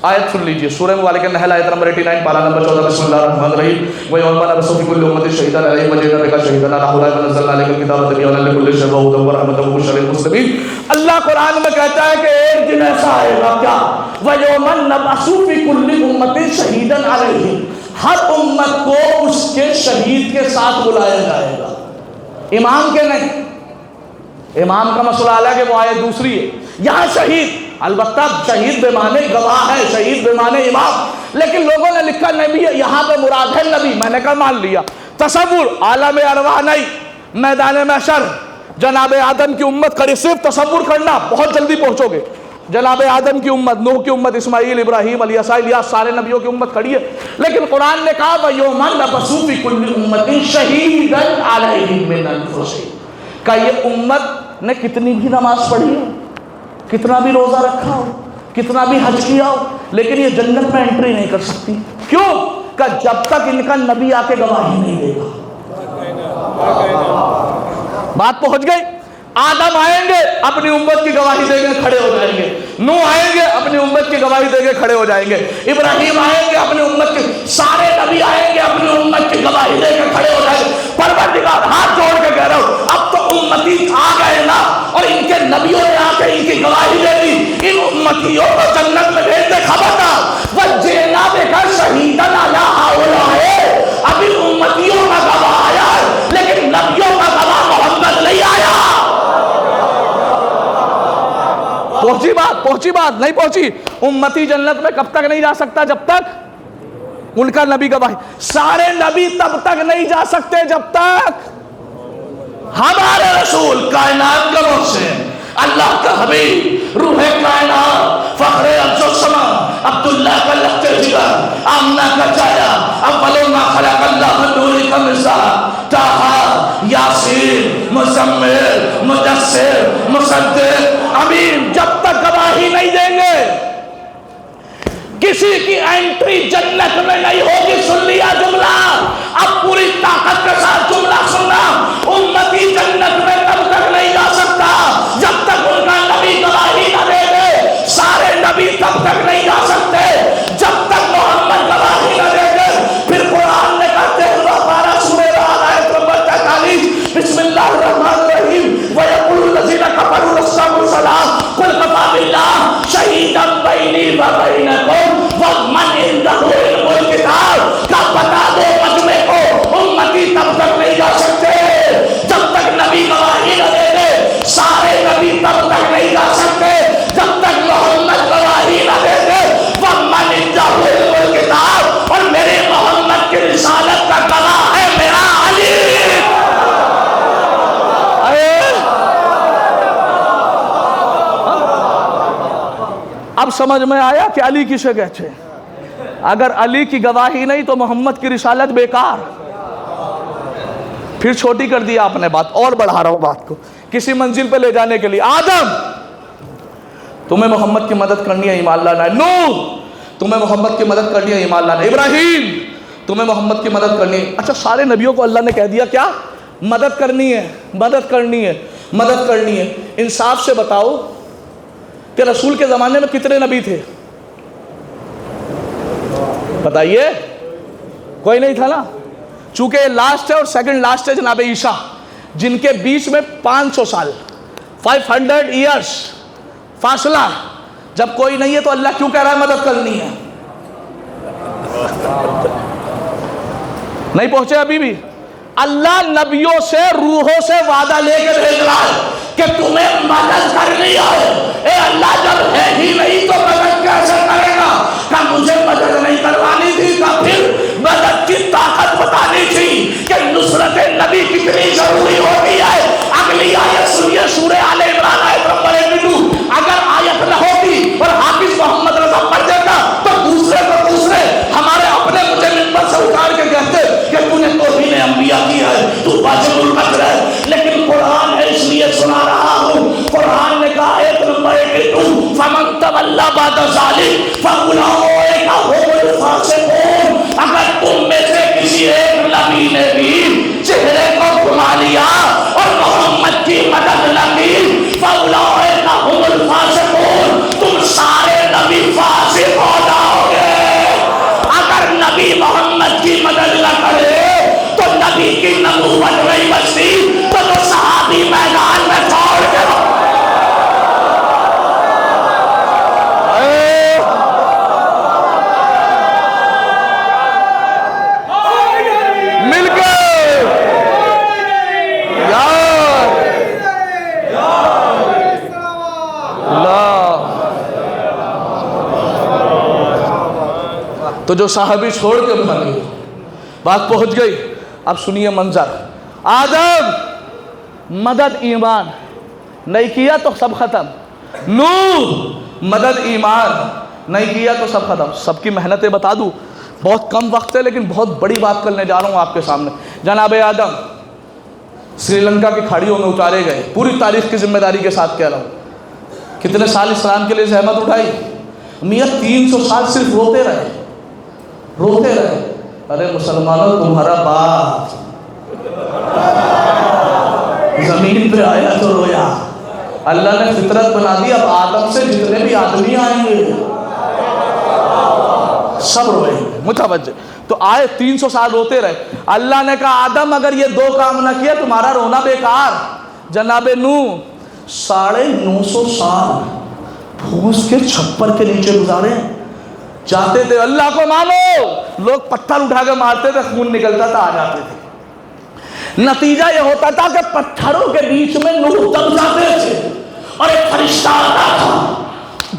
آیت سن لیجئے، سورہ مبارک النحل آیت نمبر 89 پارہ نمبر 14 بسم اللہ الرحمن الرحیم وَيَوْمَ نَبْعَثُ فِي كُلِّ أُمَّةٍ شَهِيدًا عَلَيْهِمْ وَجِئْنَا بِكَ شَهِيدًا عَلَىٰ هَٰؤُلَاءِ وَنَزَّلْنَا عَلَيْكَ الْكِتَابَ تِبْيَانًا لِكُلِّ شَيْءٍ وَهُدًى وَرَحْمَةً وَبُشْرًى لِلْمُسْلِمِينَ۔ اللہ قرآن میں کہتا ہے کہ ایک دن ایسا آئے گا کیا، وَيَوْمَ نَبْعَثُ فِي كُلِّ أُمَّةٍ شَهِيدًا عَلَيْهِمْ، ہر امت کو اس کے شہید کے ساتھ بلایا جائے گا، امام کے نہیں۔ امام کا مسئلہ الگ ہے، وہ آیت دوسری ہے۔ یہاں شہید، البتہ شہید بے معنی گواہ ہے، شہید بے معنی امام، لیکن لوگوں نے لکھا نبی، یہاں پہ مراد ہے نبی، میں نے کہا مان لیا۔ تصور عالم ارواح نہیں، میدان محشر جناب آدم کی امت کھڑی، صرف تصور کرنا بہت جلدی پہنچو گے۔ جناب آدم کی امت، نوح کی امت، اسماعیل، ابراہیم، الیسا، الیاس، سارے نبیوں کی امت کھڑی ہے، لیکن قرآن نے کہا وَيَوْمَ نَبْعَثُ فِي كُلِّ أُمَّةٍ شَهِيدًا عَلَيْهِمْ مِنْ أَنفُسِهِمْ۔ کہ یہ امت نے کتنی بھی نماز پڑھی ہو، کتنا بھی روزہ رکھا ہو، کتنا بھی حج کیا ہو، لیکن یہ جنت میں انٹری نہیں کر سکتی۔ کیوں؟ کہ جب تک ان کا نبی آ کے گواہی نہیں دے گا۔ بات پہنچ گئی؟ آدم آئیں گے اپنی امت کی گواہی دے کے کھڑے ہو جائیں گے، نوح آئیں گے اپنی امت کی گواہی دے کے کھڑے ہو جائیں گے، ابراہیم آئیں گے اپنی امت کے، سارے نبی آئیں گے اپنی امت کی گواہی دے کے کھڑے ہو جائیں گے۔ پروردگار ہاتھ جوڑ کے کہہ رہا ہوں، اب تو امتی آ گئے نا، اور ان کے نبیوں نے آ کے ان کی گواہی دے دی، ان امتیوں کو جنت میں بھیج دے۔ خبردار وَجِئْنَا بِكَ شَهِيدًا عَلَىٰ هَٰؤُلَاءِ، ابھی امتیوں کا گواہ آیا ہے، لیکن نبیوں کا گواہ محمد نہیں آیا۔ پہنچی بات؟ پہنچی بات؟ نہیں پہنچی؟ امتی جنت میں کب تک نہیں جا سکتا؟ جب تک ان کا نبی گواہی۔ سارے نبی تب تک نہیں جا سکتے جب تک ہمارے رسول کائنات کا محسن، اللہ کا حبیب، روح کائنات، فخر ارض و سما، عبداللہ کا لخت جگر، آمنہ کا چایا، اول ما خلق اللہ نور کا مثال، طٰہٰ، یاسین، مزمل، مدثر، مصدق، امین، جب تک گواہی نہیں دیں گے کسی کی انٹری جنت میں نہیں ہوگی۔ سن لیا جملہ، اب پوری طاقت کے ساتھ جملہ سننا، امتی جنت میں تب تک نہیں جا سکتا جب تک ان کا نبی گواہی نہ دے دے۔ سارے نبی تب تک نہیں جا سکتے جب تک محمد گواہی نہ دے دے۔ پھر قرآن نے کہتے ہوا پارہ سورہ رعد آیت نمبر 43 بسم اللہ الرحمن الرحیم وَيَقُولُ الَّذِينَ كَفَرُوا لَسْتَ مُرْسَلًا قُلْ كَفَىٰ بِاللَّهِ شَهِيدًا بَيْنِي وَبَيْنَكُمْ وَمَنْ عِندَهُ عِلْمُ الْكِتَابِ۔ کا بتا دو مجمع کو، امتی تب تک نہیں جا سکتے جب تک نبی گواہی نہ دے دے۔ سارے نبی تب تک نہیں جا سکتے جب تک محمد گواہی نہ دے دے۔ وَمَنْ عِندَهُ عِلْمُ الْكِتَابِ، اور میرے محمد کی رسالت کا گواہ ہے میرا علی۔ اب سمجھ میں آیا کہ علی کسے کہتے ہیں؟ اگر علی کی گواہی نہیں تو محمد کی رسالت بیکار۔ پھر چھوٹی کر دیا آپ نے بات، اور بڑھا رہا ہوں بات کو کسی منزل پہ لے جانے کے لیے۔ آدم، تمہیں محمد کی مدد کرنی ہے، ایمان لانا ہے۔ نوح، تمہیں محمد کی مدد کرنی ہے، ایمان لانا ہے۔ ابراہیم، تمہیں محمد کی مدد کرنی ہے۔ اچھا، سارے نبیوں کو اللہ نے کہہ دیا کیا؟ مدد کرنی ہے، مدد کرنی ہے، مدد کرنی ہے۔ انصاف سے بتاؤ کہ رسول کے زمانے میں کتنے نبی تھے؟ بتائیے، کوئی نہیں تھا نا؟ چونکہ یہ لاسٹ ہے اور سیکنڈ لاسٹ ہے جناب عیسیٰ، جن کے بیچ میں 500 سال 500 ایئرس فاصلہ۔ جب کوئی نہیں ہے تو اللہ کیوں کہہ رہا ہے مدد کرنی ہے؟ نہیں پہنچے ابھی بھی؟ اللہ نبیوں سے، روحوں سے وعدہ لے کے بھیج رہا ہے کہ تمہیں مدد کرنی ہے۔ اے اللہ، جب ہے ہی نہیں تو مدد کیسے کرے گا؟ کہ مجھے مدد نہیں کروانی تھی تو پھر مدد کی طاقت بتانی تھی کہ نصرت نبی کتنی ضروری ہوتی ہے۔ اگلی آیت سنیے، سورہ آل عمران آیت نمبر 2۔ اگر آیت نہ ہوتی اور حافظ محمد رضا پڑھ دیتا تو دوسرے کو دوسرے ہمارے اپنے مجھے منبر سے اٹھار کے کہتے کہ تو نے توہین انبیاء کیا ہے، تو واجب المکر ہے۔ لیکن قرآن ہے اس لیے سنا رہا ہوں۔ قرآن نے کہا آیت نمبر 82 فَمَن تَوَلَّىٰ بَعْدَ ذَٰلِکَ فَأُولَٰئِکَ هُمُ الْفَاسِقُونَ۔ اگر تم میں سے کسی ایک نبی نے بھی چہرے کو گھما لیا اور محمد کی مدد نہ کی فَأُولَٰئِکَ هُمُ الْفَاسِقُونَ، تم سارے نبی فاسق ہو تو جو صحابی چھوڑ کے بھاگ گئے، بات پہنچ گئی. اب سنیے منظر. آدم مدد ایمان نہیں کیا تو سب ختم. نوح مدد ایمان نہیں کیا تو سب ختم. سب کی محنتیں بتا دوں، بہت کم وقت ہے لیکن بہت بڑی بات کرنے جا رہا ہوں آپ کے سامنے. جناب آدم سری لنکا کی کھاڑیوں میں اتارے گئے. پوری تاریخ کی ذمہ داری کے ساتھ کہہ رہا ہوں. کتنے سال اسلام کے لیے زحمت اٹھائی؟ میاں 300 سال صرف روتے رہے، روتے رہے. ارے مسلمانوں تمہارا باپ زمین پہ آیا تو رویا. اللہ نے فطرت بنا دی، اب آدم سے جتنے بھی آدمی آئیں گے سب روئیں گے. متوجہ. تو آئے 300 سال روتے رہے. اللہ نے کہا آدم اگر یہ 2 کام نہ کیا تمہارا رونا بیکار. جناب نوح 950 سال پھوس کے چھپر کے نیچے گزارے. جاتے تھے اللہ کو مانو، لوگ پتھر اٹھا کے مارتے تھے، خون نکلتا تھا، آ جاتے تھے. نتیجہ یہ ہوتا تھا کہ پتھروں کے بیچ میں نوح دب جاتے تھے اور ایک فرشتہ آتا تھا،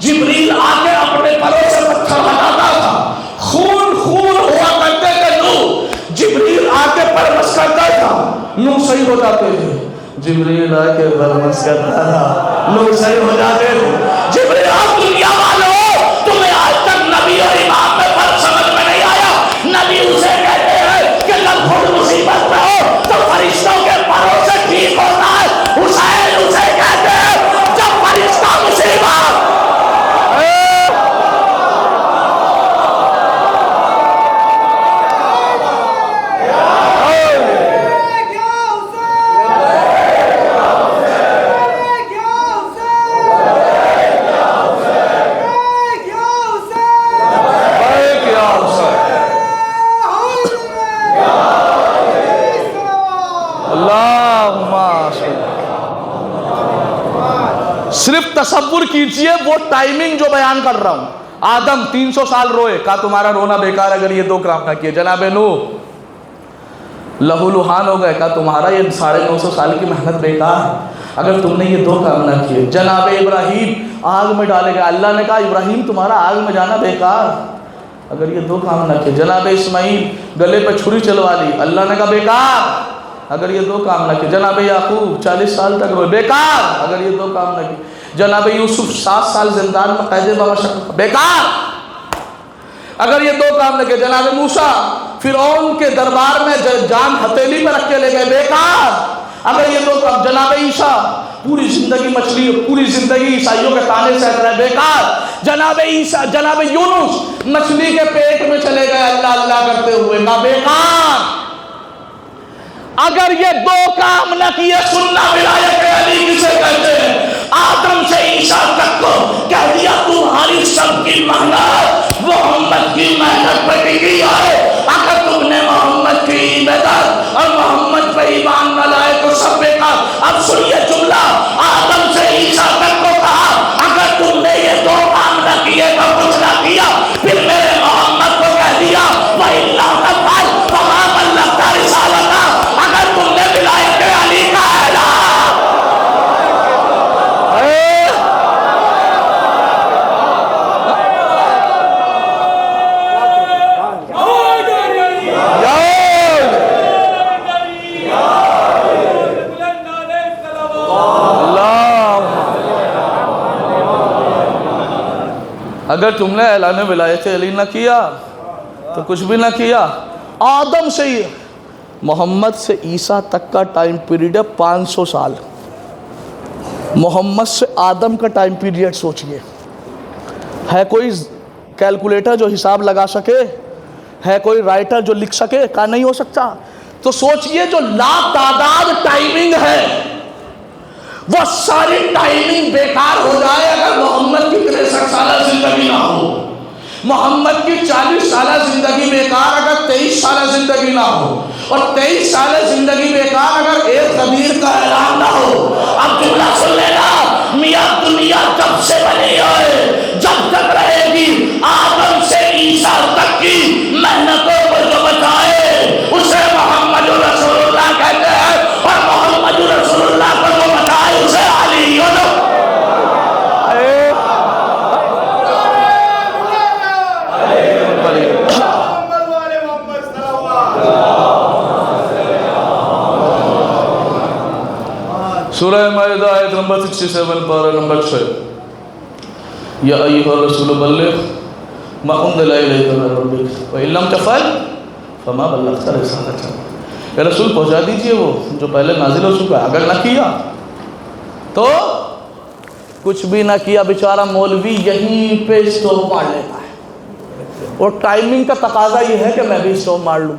جبریل آ کے اپنے پروں سے پتھر ہٹاتا تھا. خون خون ہوا کرتے تھے نوح. جبریل آ کے پرمس کرتا تھا، نوح صحیح ہو جاتے تھے. جبریل آ کے پرمس کرتا تھا، نوح صحیح ہو جاتے تھے. جبریل آپ دنیا والوں، تمہیں آج تک نبی اور امام میں فرق سمجھ میں نہیں آیا. نبی اسے کہتے ہیں کہ جب خود مصیبت میں ہو تو فرشتوں کے پروں سے ٹھیک ہوتا ہے. حسین اسے کہتے ہیں جب فرشتہ مصیبت. صرف تصور کیجئے وہ ٹائمنگ جو بیان کر رہا ہوں. آدم 300 سال روئے، کہا تمہارا رونا بیکار اگر یہ 2 کام نہ کیے. جناب نوح لہو لہان ہو گئے، کہا تمہارا یہ 950 سال کی محنت بیکار اگر تم نے یہ 2 کام نہ کیے. جناب ابراہیم آگ میں ڈالے گئے. اللہ نے کہا ابراہیم تمہارا آگ میں جانا بیکار اگر یہ 2 کام نہ کیے. جناب اسماعیل گلے پہ چھری چلوا لی. اللہ نے کہا بیکار اگر یہ 2 کام نہ کیے. جناب یعقوب 40 سال تک روئے، بیکار اگر یہ 2 کام نہ کیے. جناب یوسف 7 سال زندان میں قید بمشقت، بیکار اگر یہ 2 کام نہ کیے. جناب موسیٰ فرعون کے دربار میں جان ہتھیلی میں رکھ کے لے گئے، بیکار اگر یہ 2 کام. جناب عیسیٰ پوری زندگی مچھلی، پوری زندگی عیسائیوں کے تانے سہ رہے، بیکار. جناب یونس مچھلی کے پیٹ میں چلے گئے اللہ اللہ کرتے ہوئے، نہ بیکار اگر یہ 2 کام نہ کیے. سننا ولایت علی کسے کہتے ہیں؟ آدم سے عیسیٰ تک کو کہہ دیا تمہاری سب کی محنت محمد کی محنت پہ ٹکی ہے. اگر تم نے محمد کی عبادت اور محمد پہ ایمان نہ لائے تو سب بیکار. اب سنیے جملہ، آدم سے عیسیٰ تک کو کہا اگر تم نے یہ 2 کام نہ کیے تو کچھ نہ کیا. پھر میرے محمد کو کہہ دیا وَإِلَّا تَفْعَلْ فَمَا بَلَّغْتَ رِسَالَتَهُ. اگر تم نے ولایت علی کا اعلان اگر تم نے اعلان ولایت علی نہ کیا تو کچھ بھی نہ کیا. آدم سے ہی محمد سے عیسیٰ تک کا ٹائم پیریڈ ہے 500 سال. محمد سے آدم کا ٹائم پیریڈ سوچئے. ہے کوئی کیلکولیٹر جو حساب لگا سکے؟ ہے کوئی رائٹر جو لکھ سکے؟ کہا نہیں ہو سکتا. تو سوچئے جو لا تعداد ٹائمنگ ہے وہ ساری ٹائمنگ بیکار ہو جائے اگر محمد کی 63 سالہ زندگی نہ ہو. محمد کی 40 سالہ زندگی بیکار اگر 23 سالہ زندگی نہ ہو، اور 23 سالہ زندگی بیکار اگر ایک خبیر کا اعلان نہ ہو. اب جملہ سن لینا، میاں دنیا جب سے بنی ہے جب تک رہے گی آدم سے عیسیٰ تک کی محنتوں کو جو بچائے اسے محمد رسول اللہ کہتے ہیں، اور محمد رسول اللہ کو جو بچائے اسے علی. نمبر 67 پارہ نمبر 6 یا ایھا الرسول بلغ ما انزل الیک من ربک وان لم تفعل فما بلغت رسالتہ. اے رسول پہنچا دیجئے وہ جو پہلے نازل ہو چکا ہے. اگر نہ کیا تو کچھ بھی نہ کیا. بیچارہ مولوی یہیں پہ اسٹاپ مار لیتا ہے اور ٹائمنگ کا تقاضا یہ ہے کہ میں بھی اسٹاپ مار لوں.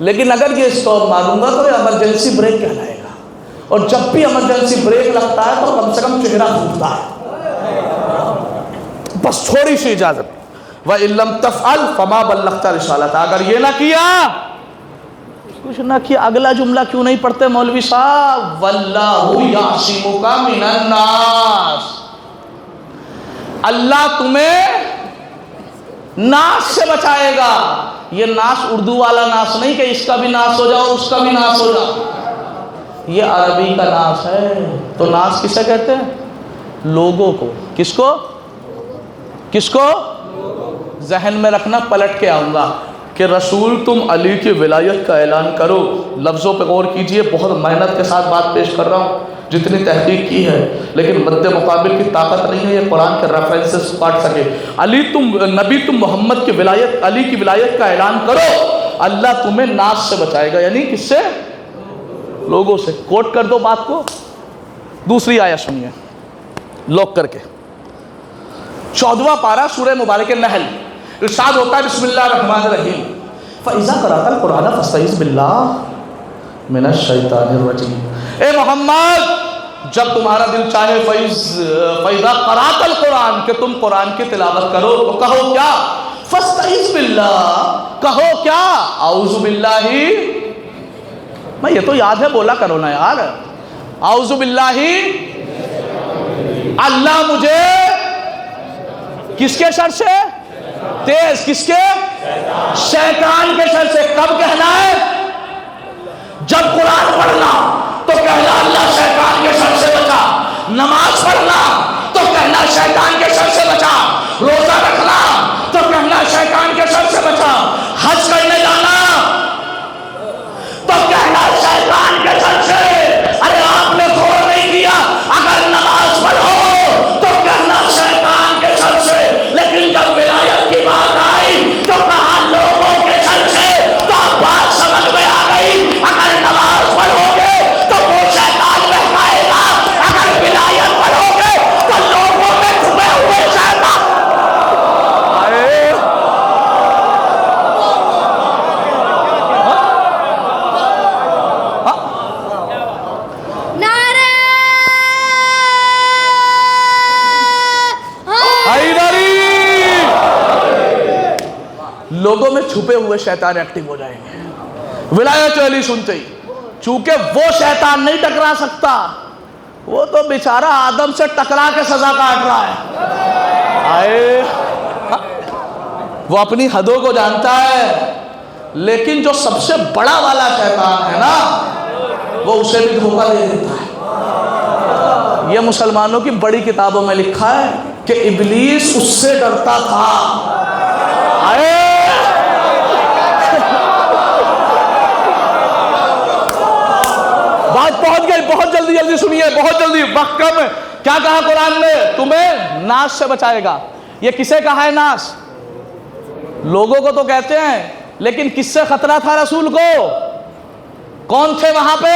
لیکن اگر یہ اسٹاپ ماروں گا تو یہ ایمرجنسی بریک کہلائے گا. اور جب بھی ایمرجنسی بریک لگتا ہے تو کم سے کم چہرہ پھوٹتا ہے. بس تھوڑی سی اجازت. وَإِن لَّمْ تَفْعَلْ فَمَا بَلَّغْتَ رِسَالَتَهُ. اگر یہ نہ کیا کچھ نہ کیا. اگلا جملہ کیوں نہیں پڑھتے مولوی صاحب؟ وَاللَّهُ يَعْصِمُكَ مِنَ النَّاسِ. اللہ تمہیں ناس سے بچائے گا. یہ ناس اردو والا ناس نہیں کہ اس کا بھی ناس ہو جائے اور اس کا بھی ناس ہو جائے. یہ عربی کا ناس ہے. تو ناس کسے کہتے ہیں؟ لوگوں کو. کس کو؟ کس کو؟ ذہن میں رکھنا. پلٹ کے آؤں گا کہ رسول تم علی کی ولایت کا اعلان کرو. لفظوں پہ غور کیجئے. بہت محنت کے ساتھ بات پیش کر رہا ہوں جتنی تحقیق کی ہے, لیکن مد مقابل کی طاقت نہیں ہے یہ قرآن کے ریفرنسز پڑھ سکے. علی تم نبی تم محمد کی ولایت, علی کی ولایت کا اعلان کرو. اللہ تمہیں ناس سے بچائے گا. یعنی کس سے؟ لوگوں سے. کوٹ کر دو بات کو. دوسری آیت سنیے لوک کر کے. 14واں پارہ سورہ مبارک النحل. ارشاد ہوتا ہے بسم اللہ الرحمن الرحیم فَإِذَا قَرَأْتَ الْقُرْآنَ فَاسْتَعِذْ بِاللَّهِ مِنَ الشَّيْطَانِ الرَّجِيمِ. اے محمد جب تمہارا دل چاہے فَإِذَا قَرَأْتَ الْقُرْآنَ کہ تم قرآن کی تلاوت کرو تو کہو کیا؟ فَاسْتَعِذْ بِاللَّهِ. کہو کیا؟ اعوذ باللہ. میں یہ تو یاد ہے بولا کرو نا یار. اعوذ باللہ. اللہ مجھے کس کے شر سے؟ تیز. کس کے؟ شیطان کے شر سے. کب کہنا ہے؟ جب قرآن پڑھنا تو کہنا اللہ شیطان کے شر سے بچا. نماز پڑھنا تو کہنا شیطان کے شر سے بچا. روزہ رکھنا تو کہنا شیطان کے شر سے بچا. حج کرنے جانا تو کہنا شیطان کے شر سے. ارے آپ نے غور نہیں کیا. اگر نماز پڑھو تو کہنا شیطان کے شر سے. لیکن جب ولایت کی بات آئی تو کہا لوگوں کے شر سے. تو اب بات سمجھ میں آ گئی. اگر نماز پڑھو گے تو وہ شیطان بہکائے گا. اگر ولایت پڑھو گے تو لوگوں میں چھپے ہوئے شیطان. لوگوں میں چھپے ہوئے شیطان ایکٹیو ہو جائیں گے ولایت علی سنتے ہی. چونکہ وہ شیطان نہیں ٹکرا سکتا. وہ تو بیچارہ آدم سے ٹکرا کے سزا کاٹ رہا ہے. وہ اپنی حدوں کو جانتا ہے. لیکن جو سب سے بڑا والا شیطان ہے نا وہ اسے بھی دھوکہ دے دیتا ہے. یہ مسلمانوں کی بڑی کتابوں میں لکھا ہے کہ ابلیس اس سے ڈرتا تھا. بات پہنچ گئی. بہت جلدی جلدی سنیے. بہت جلدی. وقت کم ہے. کیا کہا قرآن نے؟ تمہیں ناس سے بچائے گا. یہ کسے کہا ہے ناس؟ لوگوں کو تو کہتے ہیں. لیکن کس سے خطرہ تھا رسول کو؟ کون تھے وہاں پہ؟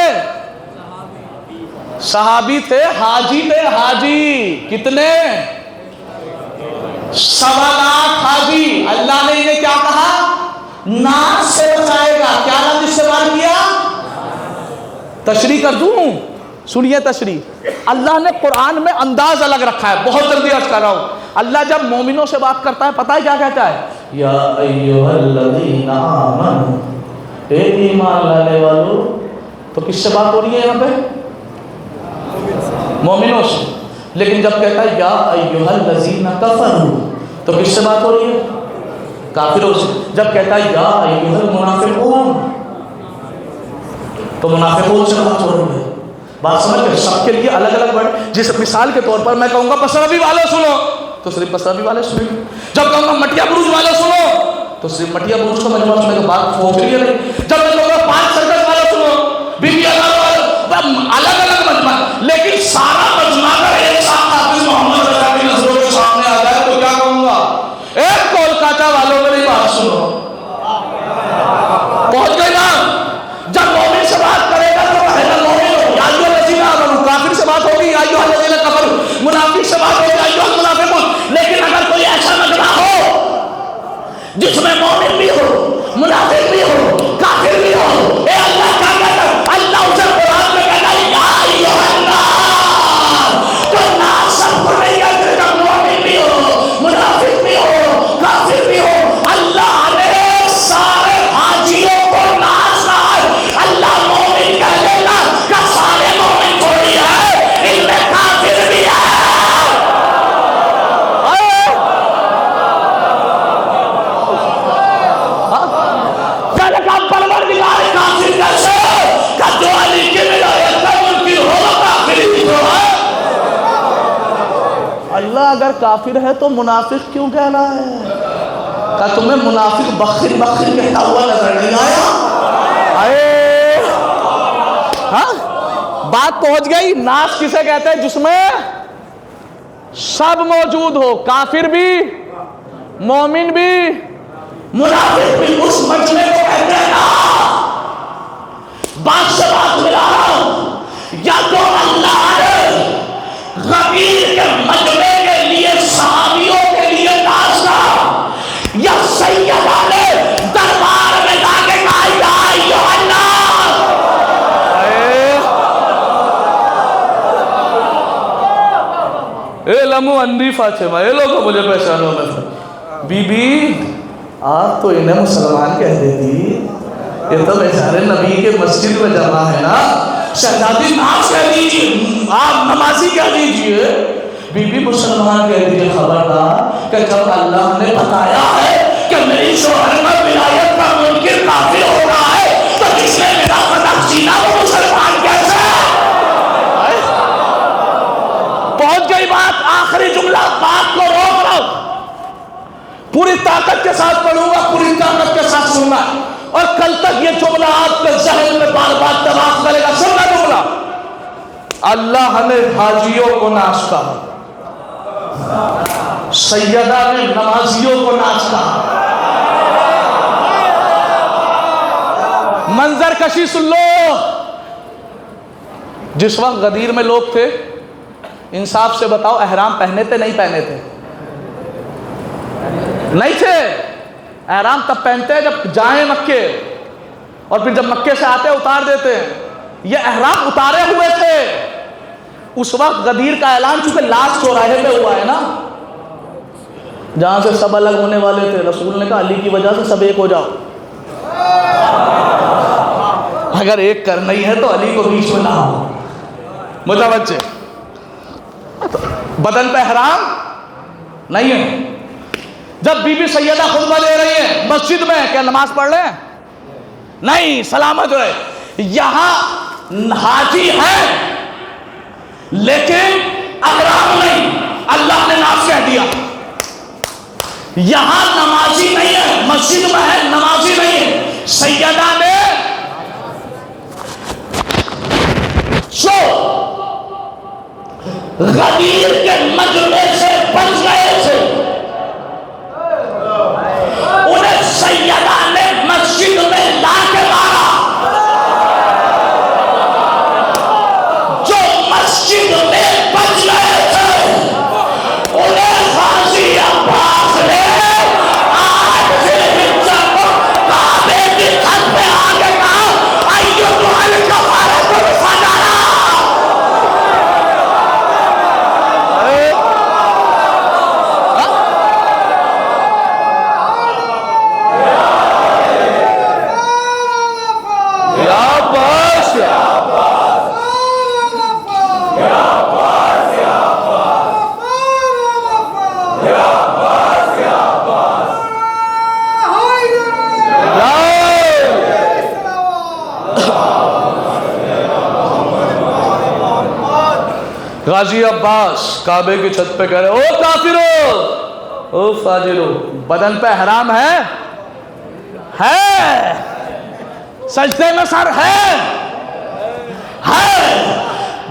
صحابی تھے. حاجی تھے. حاجی کتنے؟ 1.25 حاجی. اللہ نے انہیں کیا کہا؟ ناس سے بچائے گا. کیا لفظ استعمال کیا؟ تشریح کر دوں. سنیے تشریح. اللہ نے قرآن میں انداز الگ رکھا ہے. بہت جلدی عرض کر رہا ہوں. اللہ جب مومنوں سے بات کرتا ہے پتہ ہے کیا کہتا ہے؟ یا ایھا الذین آمنوا. اے ایمان لانے والو. تو کس سے بات ہو رہی ہے یہاں پہ؟ مومنوں سے. لیکن جب کہتا ہے یا ایھا الذین کفروا تو کس سے بات ہو رہی ہے؟ کافروں سے. جب کہتا ہے یا ایھا المنافقون تو منافقون سے بات ہو رہی ہے. بات سمجھ گئے؟ سب کے لیے الگ الگ ورڈ. جس مثال کے طور پر میں کہوں گا بصرابی والے سنو تو صرف بصرابی والے سنیں. جب کہوں گا مٹیا بروج والے سنو تو صرف مٹیا بروج کا مجموعہ سنیں. بات پہنچ رہی ہے نہیں. جب میں کہوں گا 5 سرکس والے سنو, بی بی والے, الگ الگ مجموعہ. لیکن سارا مجموعہ چاچا والوں میری بات سنو، پہنچ گئے نا؟ جب مومن سے بات کرے گا تو ہے نا مومن ہو، یا ایھا الذین آمنوا، کافر سے بات ہوگی یا ایھا الذین کفروا، منافق سے بات ہوگی یا ایھا المنافقون۔ لیکن اگر کوئی ایسا مجمع ہو جس میں مومن بھی ہو، منافق بھی ہو، کافر بھی ہو، اے اللہ کا کہتا، اللہ اسے قرآن میں کہتا ہے یا ایھا الناس، تو ناس سب کو نہیں کہتے، جب مومن بھی ہو، منافق بھی ہو، کافر بھی ہو، اللہ نے سارے حاجیوں کو ناس کہا ہے۔ اللہ مومن کہہ دینا کہ سارے مومن تھوڑی ہے، ان میں کافر بھی ہے۔ پہلے کام پروردگار کافر کیسے کہ جو علی کی ولایت کا منکر ہو وہ کافر ہی تو ہے۔ اللہ اگر کافر ہے تو منافق کیوں کہہ رہا ہے؟ کہ تمہیں منافق بخر بخر کہتا ہوا نظر نہیں آیا؟ آئے ہاں بات پہنچ گئی۔ ناس کسے کہتے ہیں؟ جس میں سب موجود ہو، کافر بھی، مومن بھی، منافق بھی، اس مجمع کو کہتے ہیں نا۔ بات سے بات ملا رہا ہوں، یا تو اللہ نے غدیر کے مجمع کے لیے صحابیوں کے لیے ناز کہا، یا سیدہ نے دربار میں جا کے کہا یا ایھا الناس۔ اے لمو اندی فاطمہ، اے لوگوں مجھے پہچانو میں بی بی آپ تو انہیں مسلمان کہہ دیتی، یہ تو بیچارے نبی کے مسجد میں جمع ہے نا، شہزادی ناز کہہ دیجیے، آپ نمازی کہہ دیجیے، بی بی مسلمان کہہ دیجیے۔ خبردار کہ جب اللہ نے بتایا ہے کہ میری شوہر میں ولایت کا منکر کافر ہو رہا ہے تو جس نے میرا فتح سینا وہ مسلمان کیسے ہے؟ پہنچ گئی بات۔ آخری جملہ، بات کو روک رہا ہوں، پوری طاقت کے ساتھ پڑھوں گا، پوری طاقت کے ساتھ سننا، اور کل تک یہ جملہ آپ کے ذہن میں بار بار تباہ کرے گا۔ سننا جملہ، اللہ نے حاجیوں کو ناز کہا، سیدہ نے نمازیوں کو ناز کہا۔ منظر کشی سن لو۔ جس وقت غدیر میں لوگ تھے، انصاف سے بتاؤ احرام پہنے تھے نہیں پہنے تھے؟ نہیں تھے۔ احرام تب پہنتے ہیں جب جائیں مکے، اور پھر جب مکے سے آتے اتار دیتے ہیں۔ یہ احرام اتارے ہوئے تھے۔ اس وقت غدیر کا اعلان چونکہ لاسٹ چوراہے پہ ہوا ہے نا، جہاں سے سب الگ ہونے والے تھے، رسول نے کہا علی کی وجہ سے سب ایک ہو جاؤ، اگر ایک کرنا ہی ہے تو علی کو بیچ میں نہ ہو۔ متوجہ، بدن پہ احرام نہیں ہے۔ جب بی بی سیدہ خطبہ دے رہی ہیں مسجد میں، کیا نماز پڑھ لیں؟ نہیں، سلامت رہے۔ یہاں حاجی ہے لیکن احرام نہیں، اللہ نے ناز کہہ دیا۔ یہاں نمازی نہیں ہے، مسجد میں ہے، نمازی نہیں ہے۔ سیدہ نے جو غدیر کے مجمع سے بچ گئے تھے انہیں سیدہ نے مسجد میں لا کے مارا۔ جو مسجد میں بچ گئے تھے انہیں غازی عباس نے آج سے بچہ کو کعبے کی چھت پہ آگے کہا ایھا الکفارۃ الفجرہ۔ غازی عباس کعبے کی چھت پہ کہہ رہے او کافرو، او فاجرو، بدن پہ احرام ہے سجدے میں سر ہے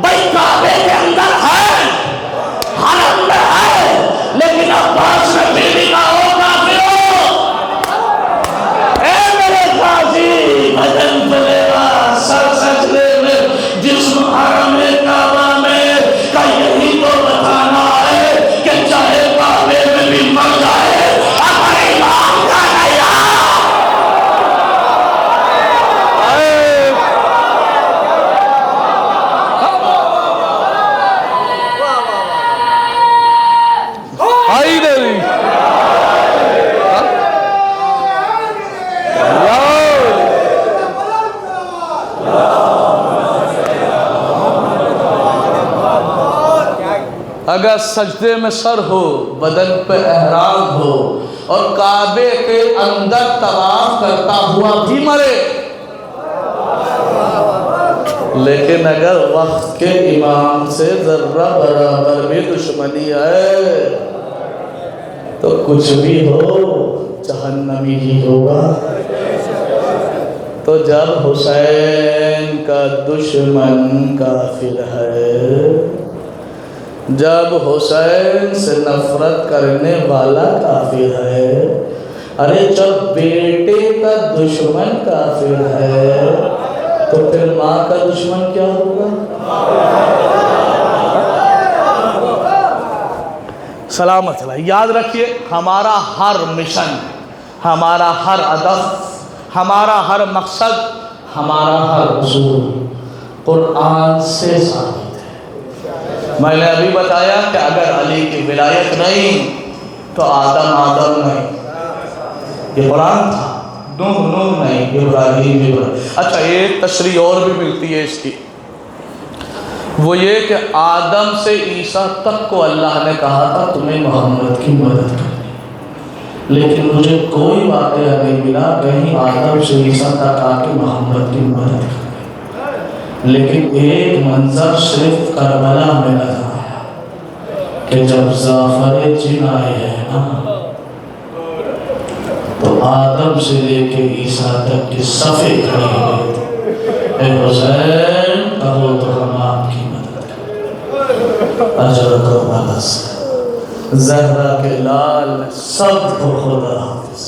بھائی، کعبے کے اندر ہے، حرم میں ہے، لیکن عباس نے بیوی کا او کافرو اگر سجدے میں سر ہو، بدن پہ احرام ہو اور کعبے کے اندر طواف کرتا ہوا بھی مرے، لیکن اگر وقت کے امام سے ذرہ برابر بھی دشمنی ہے تو کچھ بھی ہو جہنمی ہی ہوگا۔ تو جب حسین کا دشمن کافر ہے، جب حسین سے نفرت کرنے والا کافر ہے، ارے جب بیٹے کا دشمن کافر ہے تو پھر ماں کا دشمن کیا ہوگا؟ سلامت اللہ، یاد رکھیے ہمارا ہر مشن، ہمارا ہر ہدف، ہمارا ہر مقصد، ہمارا ہر اصول قرآن سے ثابت ہے۔ میں نے ابھی بتایا کہ اگر علی کی ولایت نہیں تو آدم نہیں، یہ قرآن تھا۔ نوح نہیں، ابراہیم۔ اچھا ایک تشریح اور بھی ملتی ہے اس کی، وہ یہ کہ آدم سے عیسیٰ تک کو اللہ نے کہا تھا تمہیں محمد کی مدد کرنی، لیکن مجھے کوئی واقعہ نہیں ملا کہیں آدم سے عیسیٰ تک آ کے محمد کی مدد کرنی۔ لیکن ایک منظر صرف کربلا میں نظر آیا کہ جب زعفر جن آئے ہیں نا تو آدم سے لے کے عیسیٰ تک کی صفیں کھڑی ہوئی، اے حسین کہو تو ہم آپ کی مدد کریں، اجر کو بلس زہرا کے لال سب کو خدا حافظ۔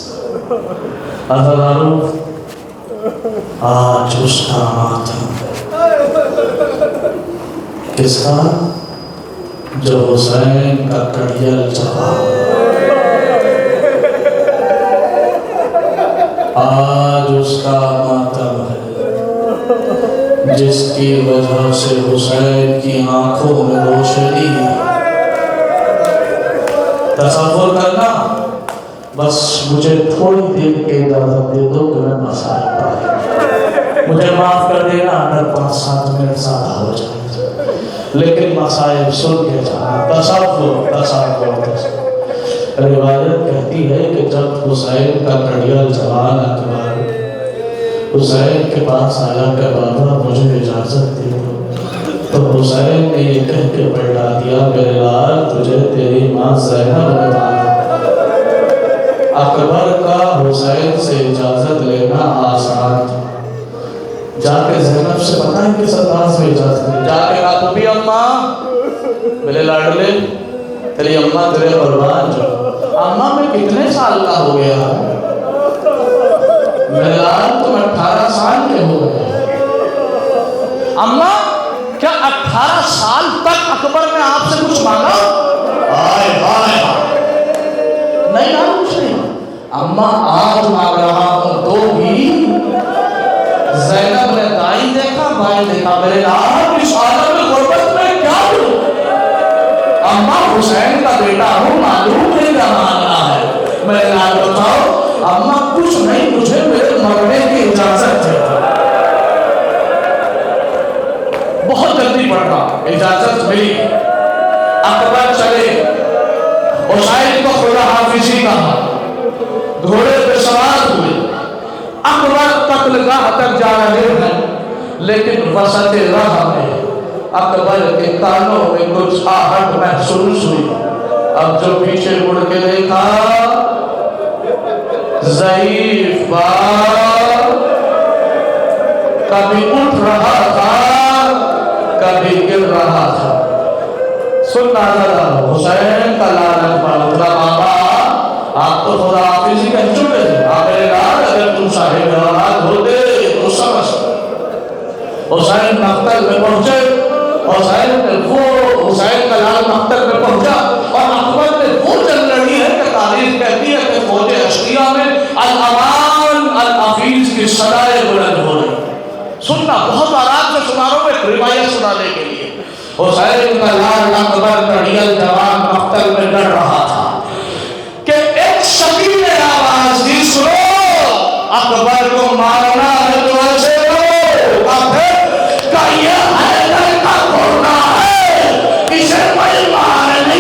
معروف آج اس کا ماتم، کس کا؟ جو حسین کا کڑیل چبا، آج اس کا ماتم ہے جس کی وجہ سے حسین کی آنکھوں میں روشنی ہے۔ تصور کرنا، بس مجھے تھوڑی دیر کی اجازت دے دو کہ میں مسائل پڑھیں، مجھے معاف کر دینا اگر 5-7 منٹ زیادہ ہو جائے، لیکن مسائل سن کے جانا۔ تصور روایت کہتی ہے کہ جب حسین کا کڑیل جوان اکبر حسین کے پاس آیا کہ بابا مجھے اجازت دے دو، تو حسین نے یہ کہہ کے بڑھا دیا میرے لال تجھے تیری ماں زینب نے مانا۔ اکبر کا حسین سے اجازت لینا آسان تھا، جا کے زینب سے پتہ ہے کس انداز میں اجازت لی، جا کے کہا تو بھی اماں میرے لاڈلے تیری اماں تیرے قربان جو، اماں میں کتنے سال کا ہو گیا؟ میرے لال تم 18 سال کے ہو گئے۔ اماں کیا 18 سال تک اکبر نے آپ سے کچھ مانگا؟ آئے آئے نہیں نہ کچھ نہیں، اماں آج مانگ رہا ہوں تو بھی۔ زینب نے دائیں دیکھا بائیں دیکھا، میرے لال اس عالم میں غربت میں کیا ہوں؟ اماں حسین کا بیٹا ہوں، معلوم نہیں کیا مانگنا ہے۔ میرے لال بتاؤ اماں کچھ نہیں، مجھے میرے مرنے کی اجازت ہے۔ بہت جلدی پڑھ رہا، اجازت ملی، اکبر چلے، حسین کو خدا حافظی کہا، گھوڑے پہ سوار ہوئے، اکبر قتل گاہ تک جا رہے ہیں، لیکن وسط راہ میں اکبر کے کانوں میں کچھ آہٹ محسوس ہوئی۔ اب جو پیچھے مڑ کے دیکھا ضعیف بار کبھی اٹھ رہا تھا کبھی گر رہا تھا۔ سننا ذرا حسین کا لعنت پڑا، بابا آپ تو خدا حافظی کہہ چکے تھے، آپ میرے لال اگر تم صاحب اولاد ہوتے تو سمجھ۔ حسین مقتل میں پہنچے، حسین کا لال مقتل میں پہنچا اور اکبر نے وہ جنگ لڑی ہے کہ تاریخ کہتی ہے کہ فوج اشقیہ میں الامان الحفیظ کی صدائے بلند ہو رہی۔ سننا بہت آرام سے سنا رہا ہوں، ایک روایت سنانے کے لیے۔ حسین کا لال اکبر کڑیل جوان مقتل میں لڑ رہا تھا کہ ایک شفیع نے آواز دی، سنو اکبر کو مارنا ہے تو ایسے لو، کہا یہ حیدر کا گھوڑا ہے، اسے کوئی مار نہیں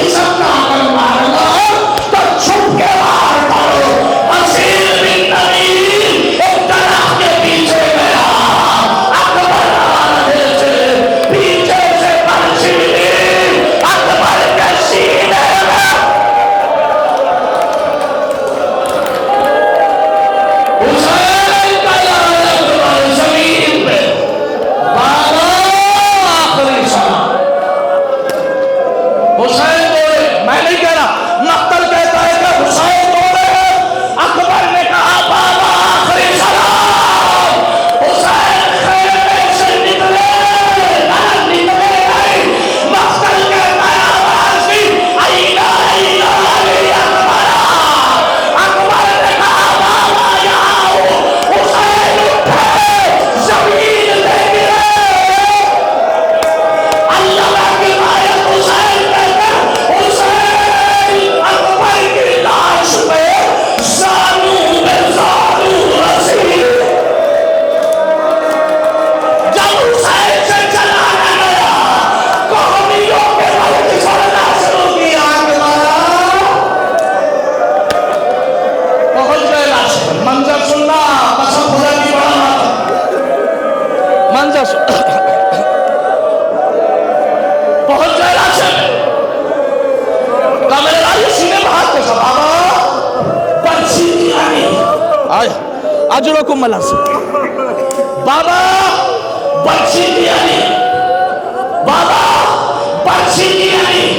اجرکم اللہ سے بابا بچی دیا نہیں، بابا بچی دیا نہیں.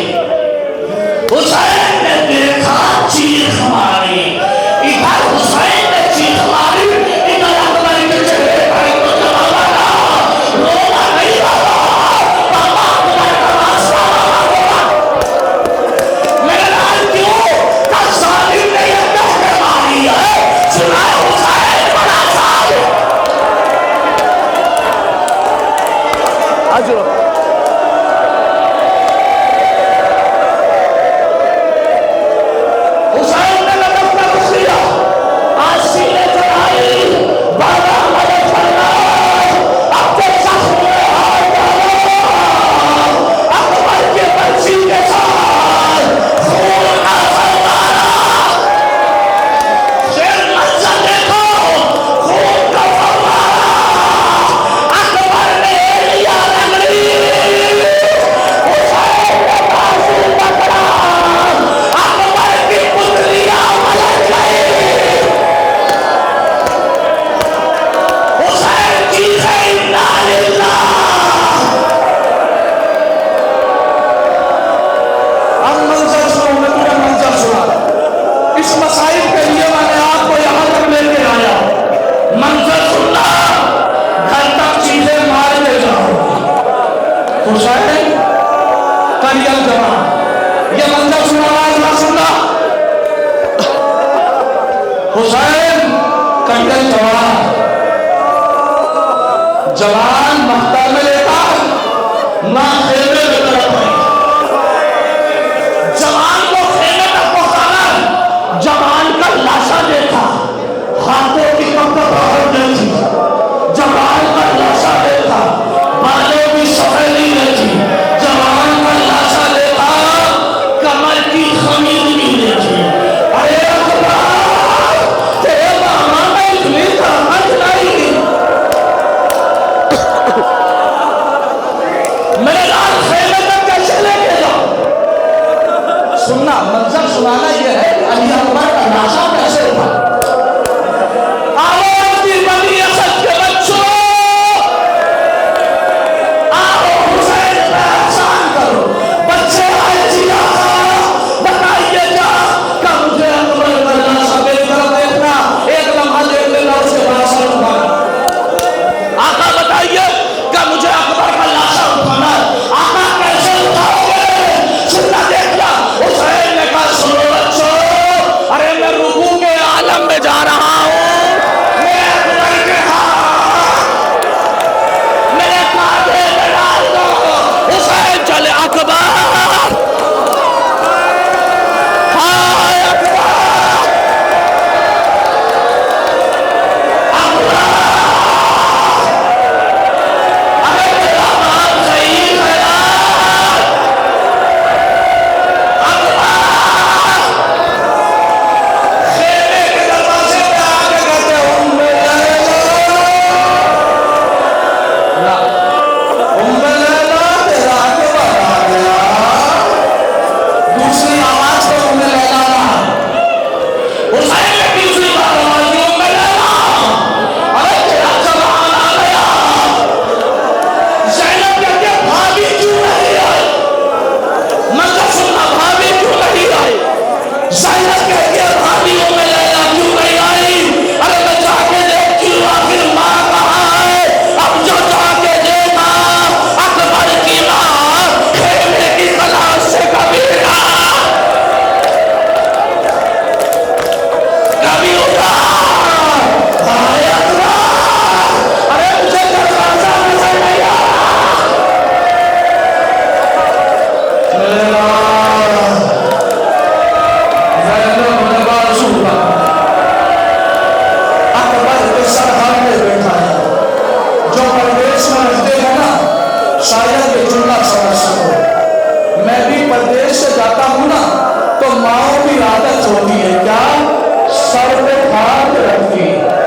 حسین نے دیکھا چیخ ماری، ادھر حسین نے چیخ ماری، ادھر اکبر کے چہرے پر ایک تو جواب آیا، رونا نہیں بابا، بابا اکبر کا راستہ بابا. میرے لال کیوں کہ ظالم نے یہ کہہ کے ماری ہے، سنا حسین بڑا ظالم. حضرت حسین نے لطف کا کچھ لیا، آج سینے چڑھائی، بابا مدد کرنا، اب کے سخت میں ہاتھ ڈالو، اکبر کے بچی کے ساتھ خون کا فوارہ. پھر منظر دیکھو، خون کا فوارہ، اکبر نے لیا لنگڑی، حسین نے بازو پکڑا، اکبر کی پتلیاں پلٹ گئی. حسین چیخے انا للہ. اب منظر سنو، میں تمہیں منظر سنا. اس مصائب کے لیے میں نے آپ کو یہاں تک لے کے آیا. منظر سننا، گھر تک چیزیں مار لے جاؤ. حسین کریل جوان، یہ منظر سنا، نہ سننا. حسین کریل جوان، جوان مختار میں لیتا، ماں خیمے میں طرف آئی. جوان کو خیمے تک پہنچانا، جوان کا لاشا دیکھا، ہاتھوں کی کمر باہر دیکھی، جوان کا لاشا دیکھا، بالوں کی سفیدی دیکھی، جوان کا لاشا دیکھا، کمر کی خمیری دیکھی. ارے اکبر، تیرے ماما میں اتنی طاقت نہیں. میرے لال خیمے تک کیسے لے کے جاؤ؟ سننا، منظر سنانا یہ ہے کہ علی اکبر کا لاشا کیسے ہوا. آواز دی بنی اسد کے بچوں، آؤ حسین پہ احسان کرو. بچے آئے جی آقا، بتائیے کیا کہ مجھے اکبر کا لاشا میری طرف دیکھنا، ایک لمحہ دیکھ لینا، اس کے بعد سر اٹھانا. آقا بتائیے کہ مجھے اکبر کا لاشا اٹھانا ہے. آقا کیسے اٹھاؤ گے؟ سننا دیکھنا. حسین نے کہا سنو بچوں، ارے میں رکوع کے عالم میں جا رہا ہوں، میں اکبر کے ہاتھ میرے کاندھے پہ ڈال دو. حسین چلے، اکبر، ہائے اکبر، اکبر، ارے میرا باپ صحیح ہے یار. اکبر خیمے کے دروازے پہ آ کے کہتے ام لیلا، تیرا اکبر آ گیا. دوسری آواز تو ام لیلا نہ. حسین نے تیسری بار آواز دی، ام لیلا، ارے تیرا جوان آ گیا. زینب کہتی ہے بھابی کیوں نہیں آئی؟ منظر سننا، بھابی کیوں نہیں آئی؟ زینب کہتی ہے بھابی ام لیلا کیوں نہیں آئی؟ ارے میں جا کے دیکھتی ہوں آخر ماں کہاں ہے. اب جو جا کے دیکھا، اکبر کی ماں خیمے کی تلاش سے کبھی اٹھا. ہائے اکبر، ارے مجھے دروازہ نظر نہیں آ رہا. زینب نے بازو پکڑا، اکبر کے سرحد پہ بیٹھا ہے. جو پردیش میں رہتے ہیں نا، شاید یہ جملہ سمجھ سکو. میں بھی پردیش سے جاتا ہوں نا، تو ماؤں کی عادت ہوتی ہے کیا؟ سر پہ ہاتھ رکھتی ہے.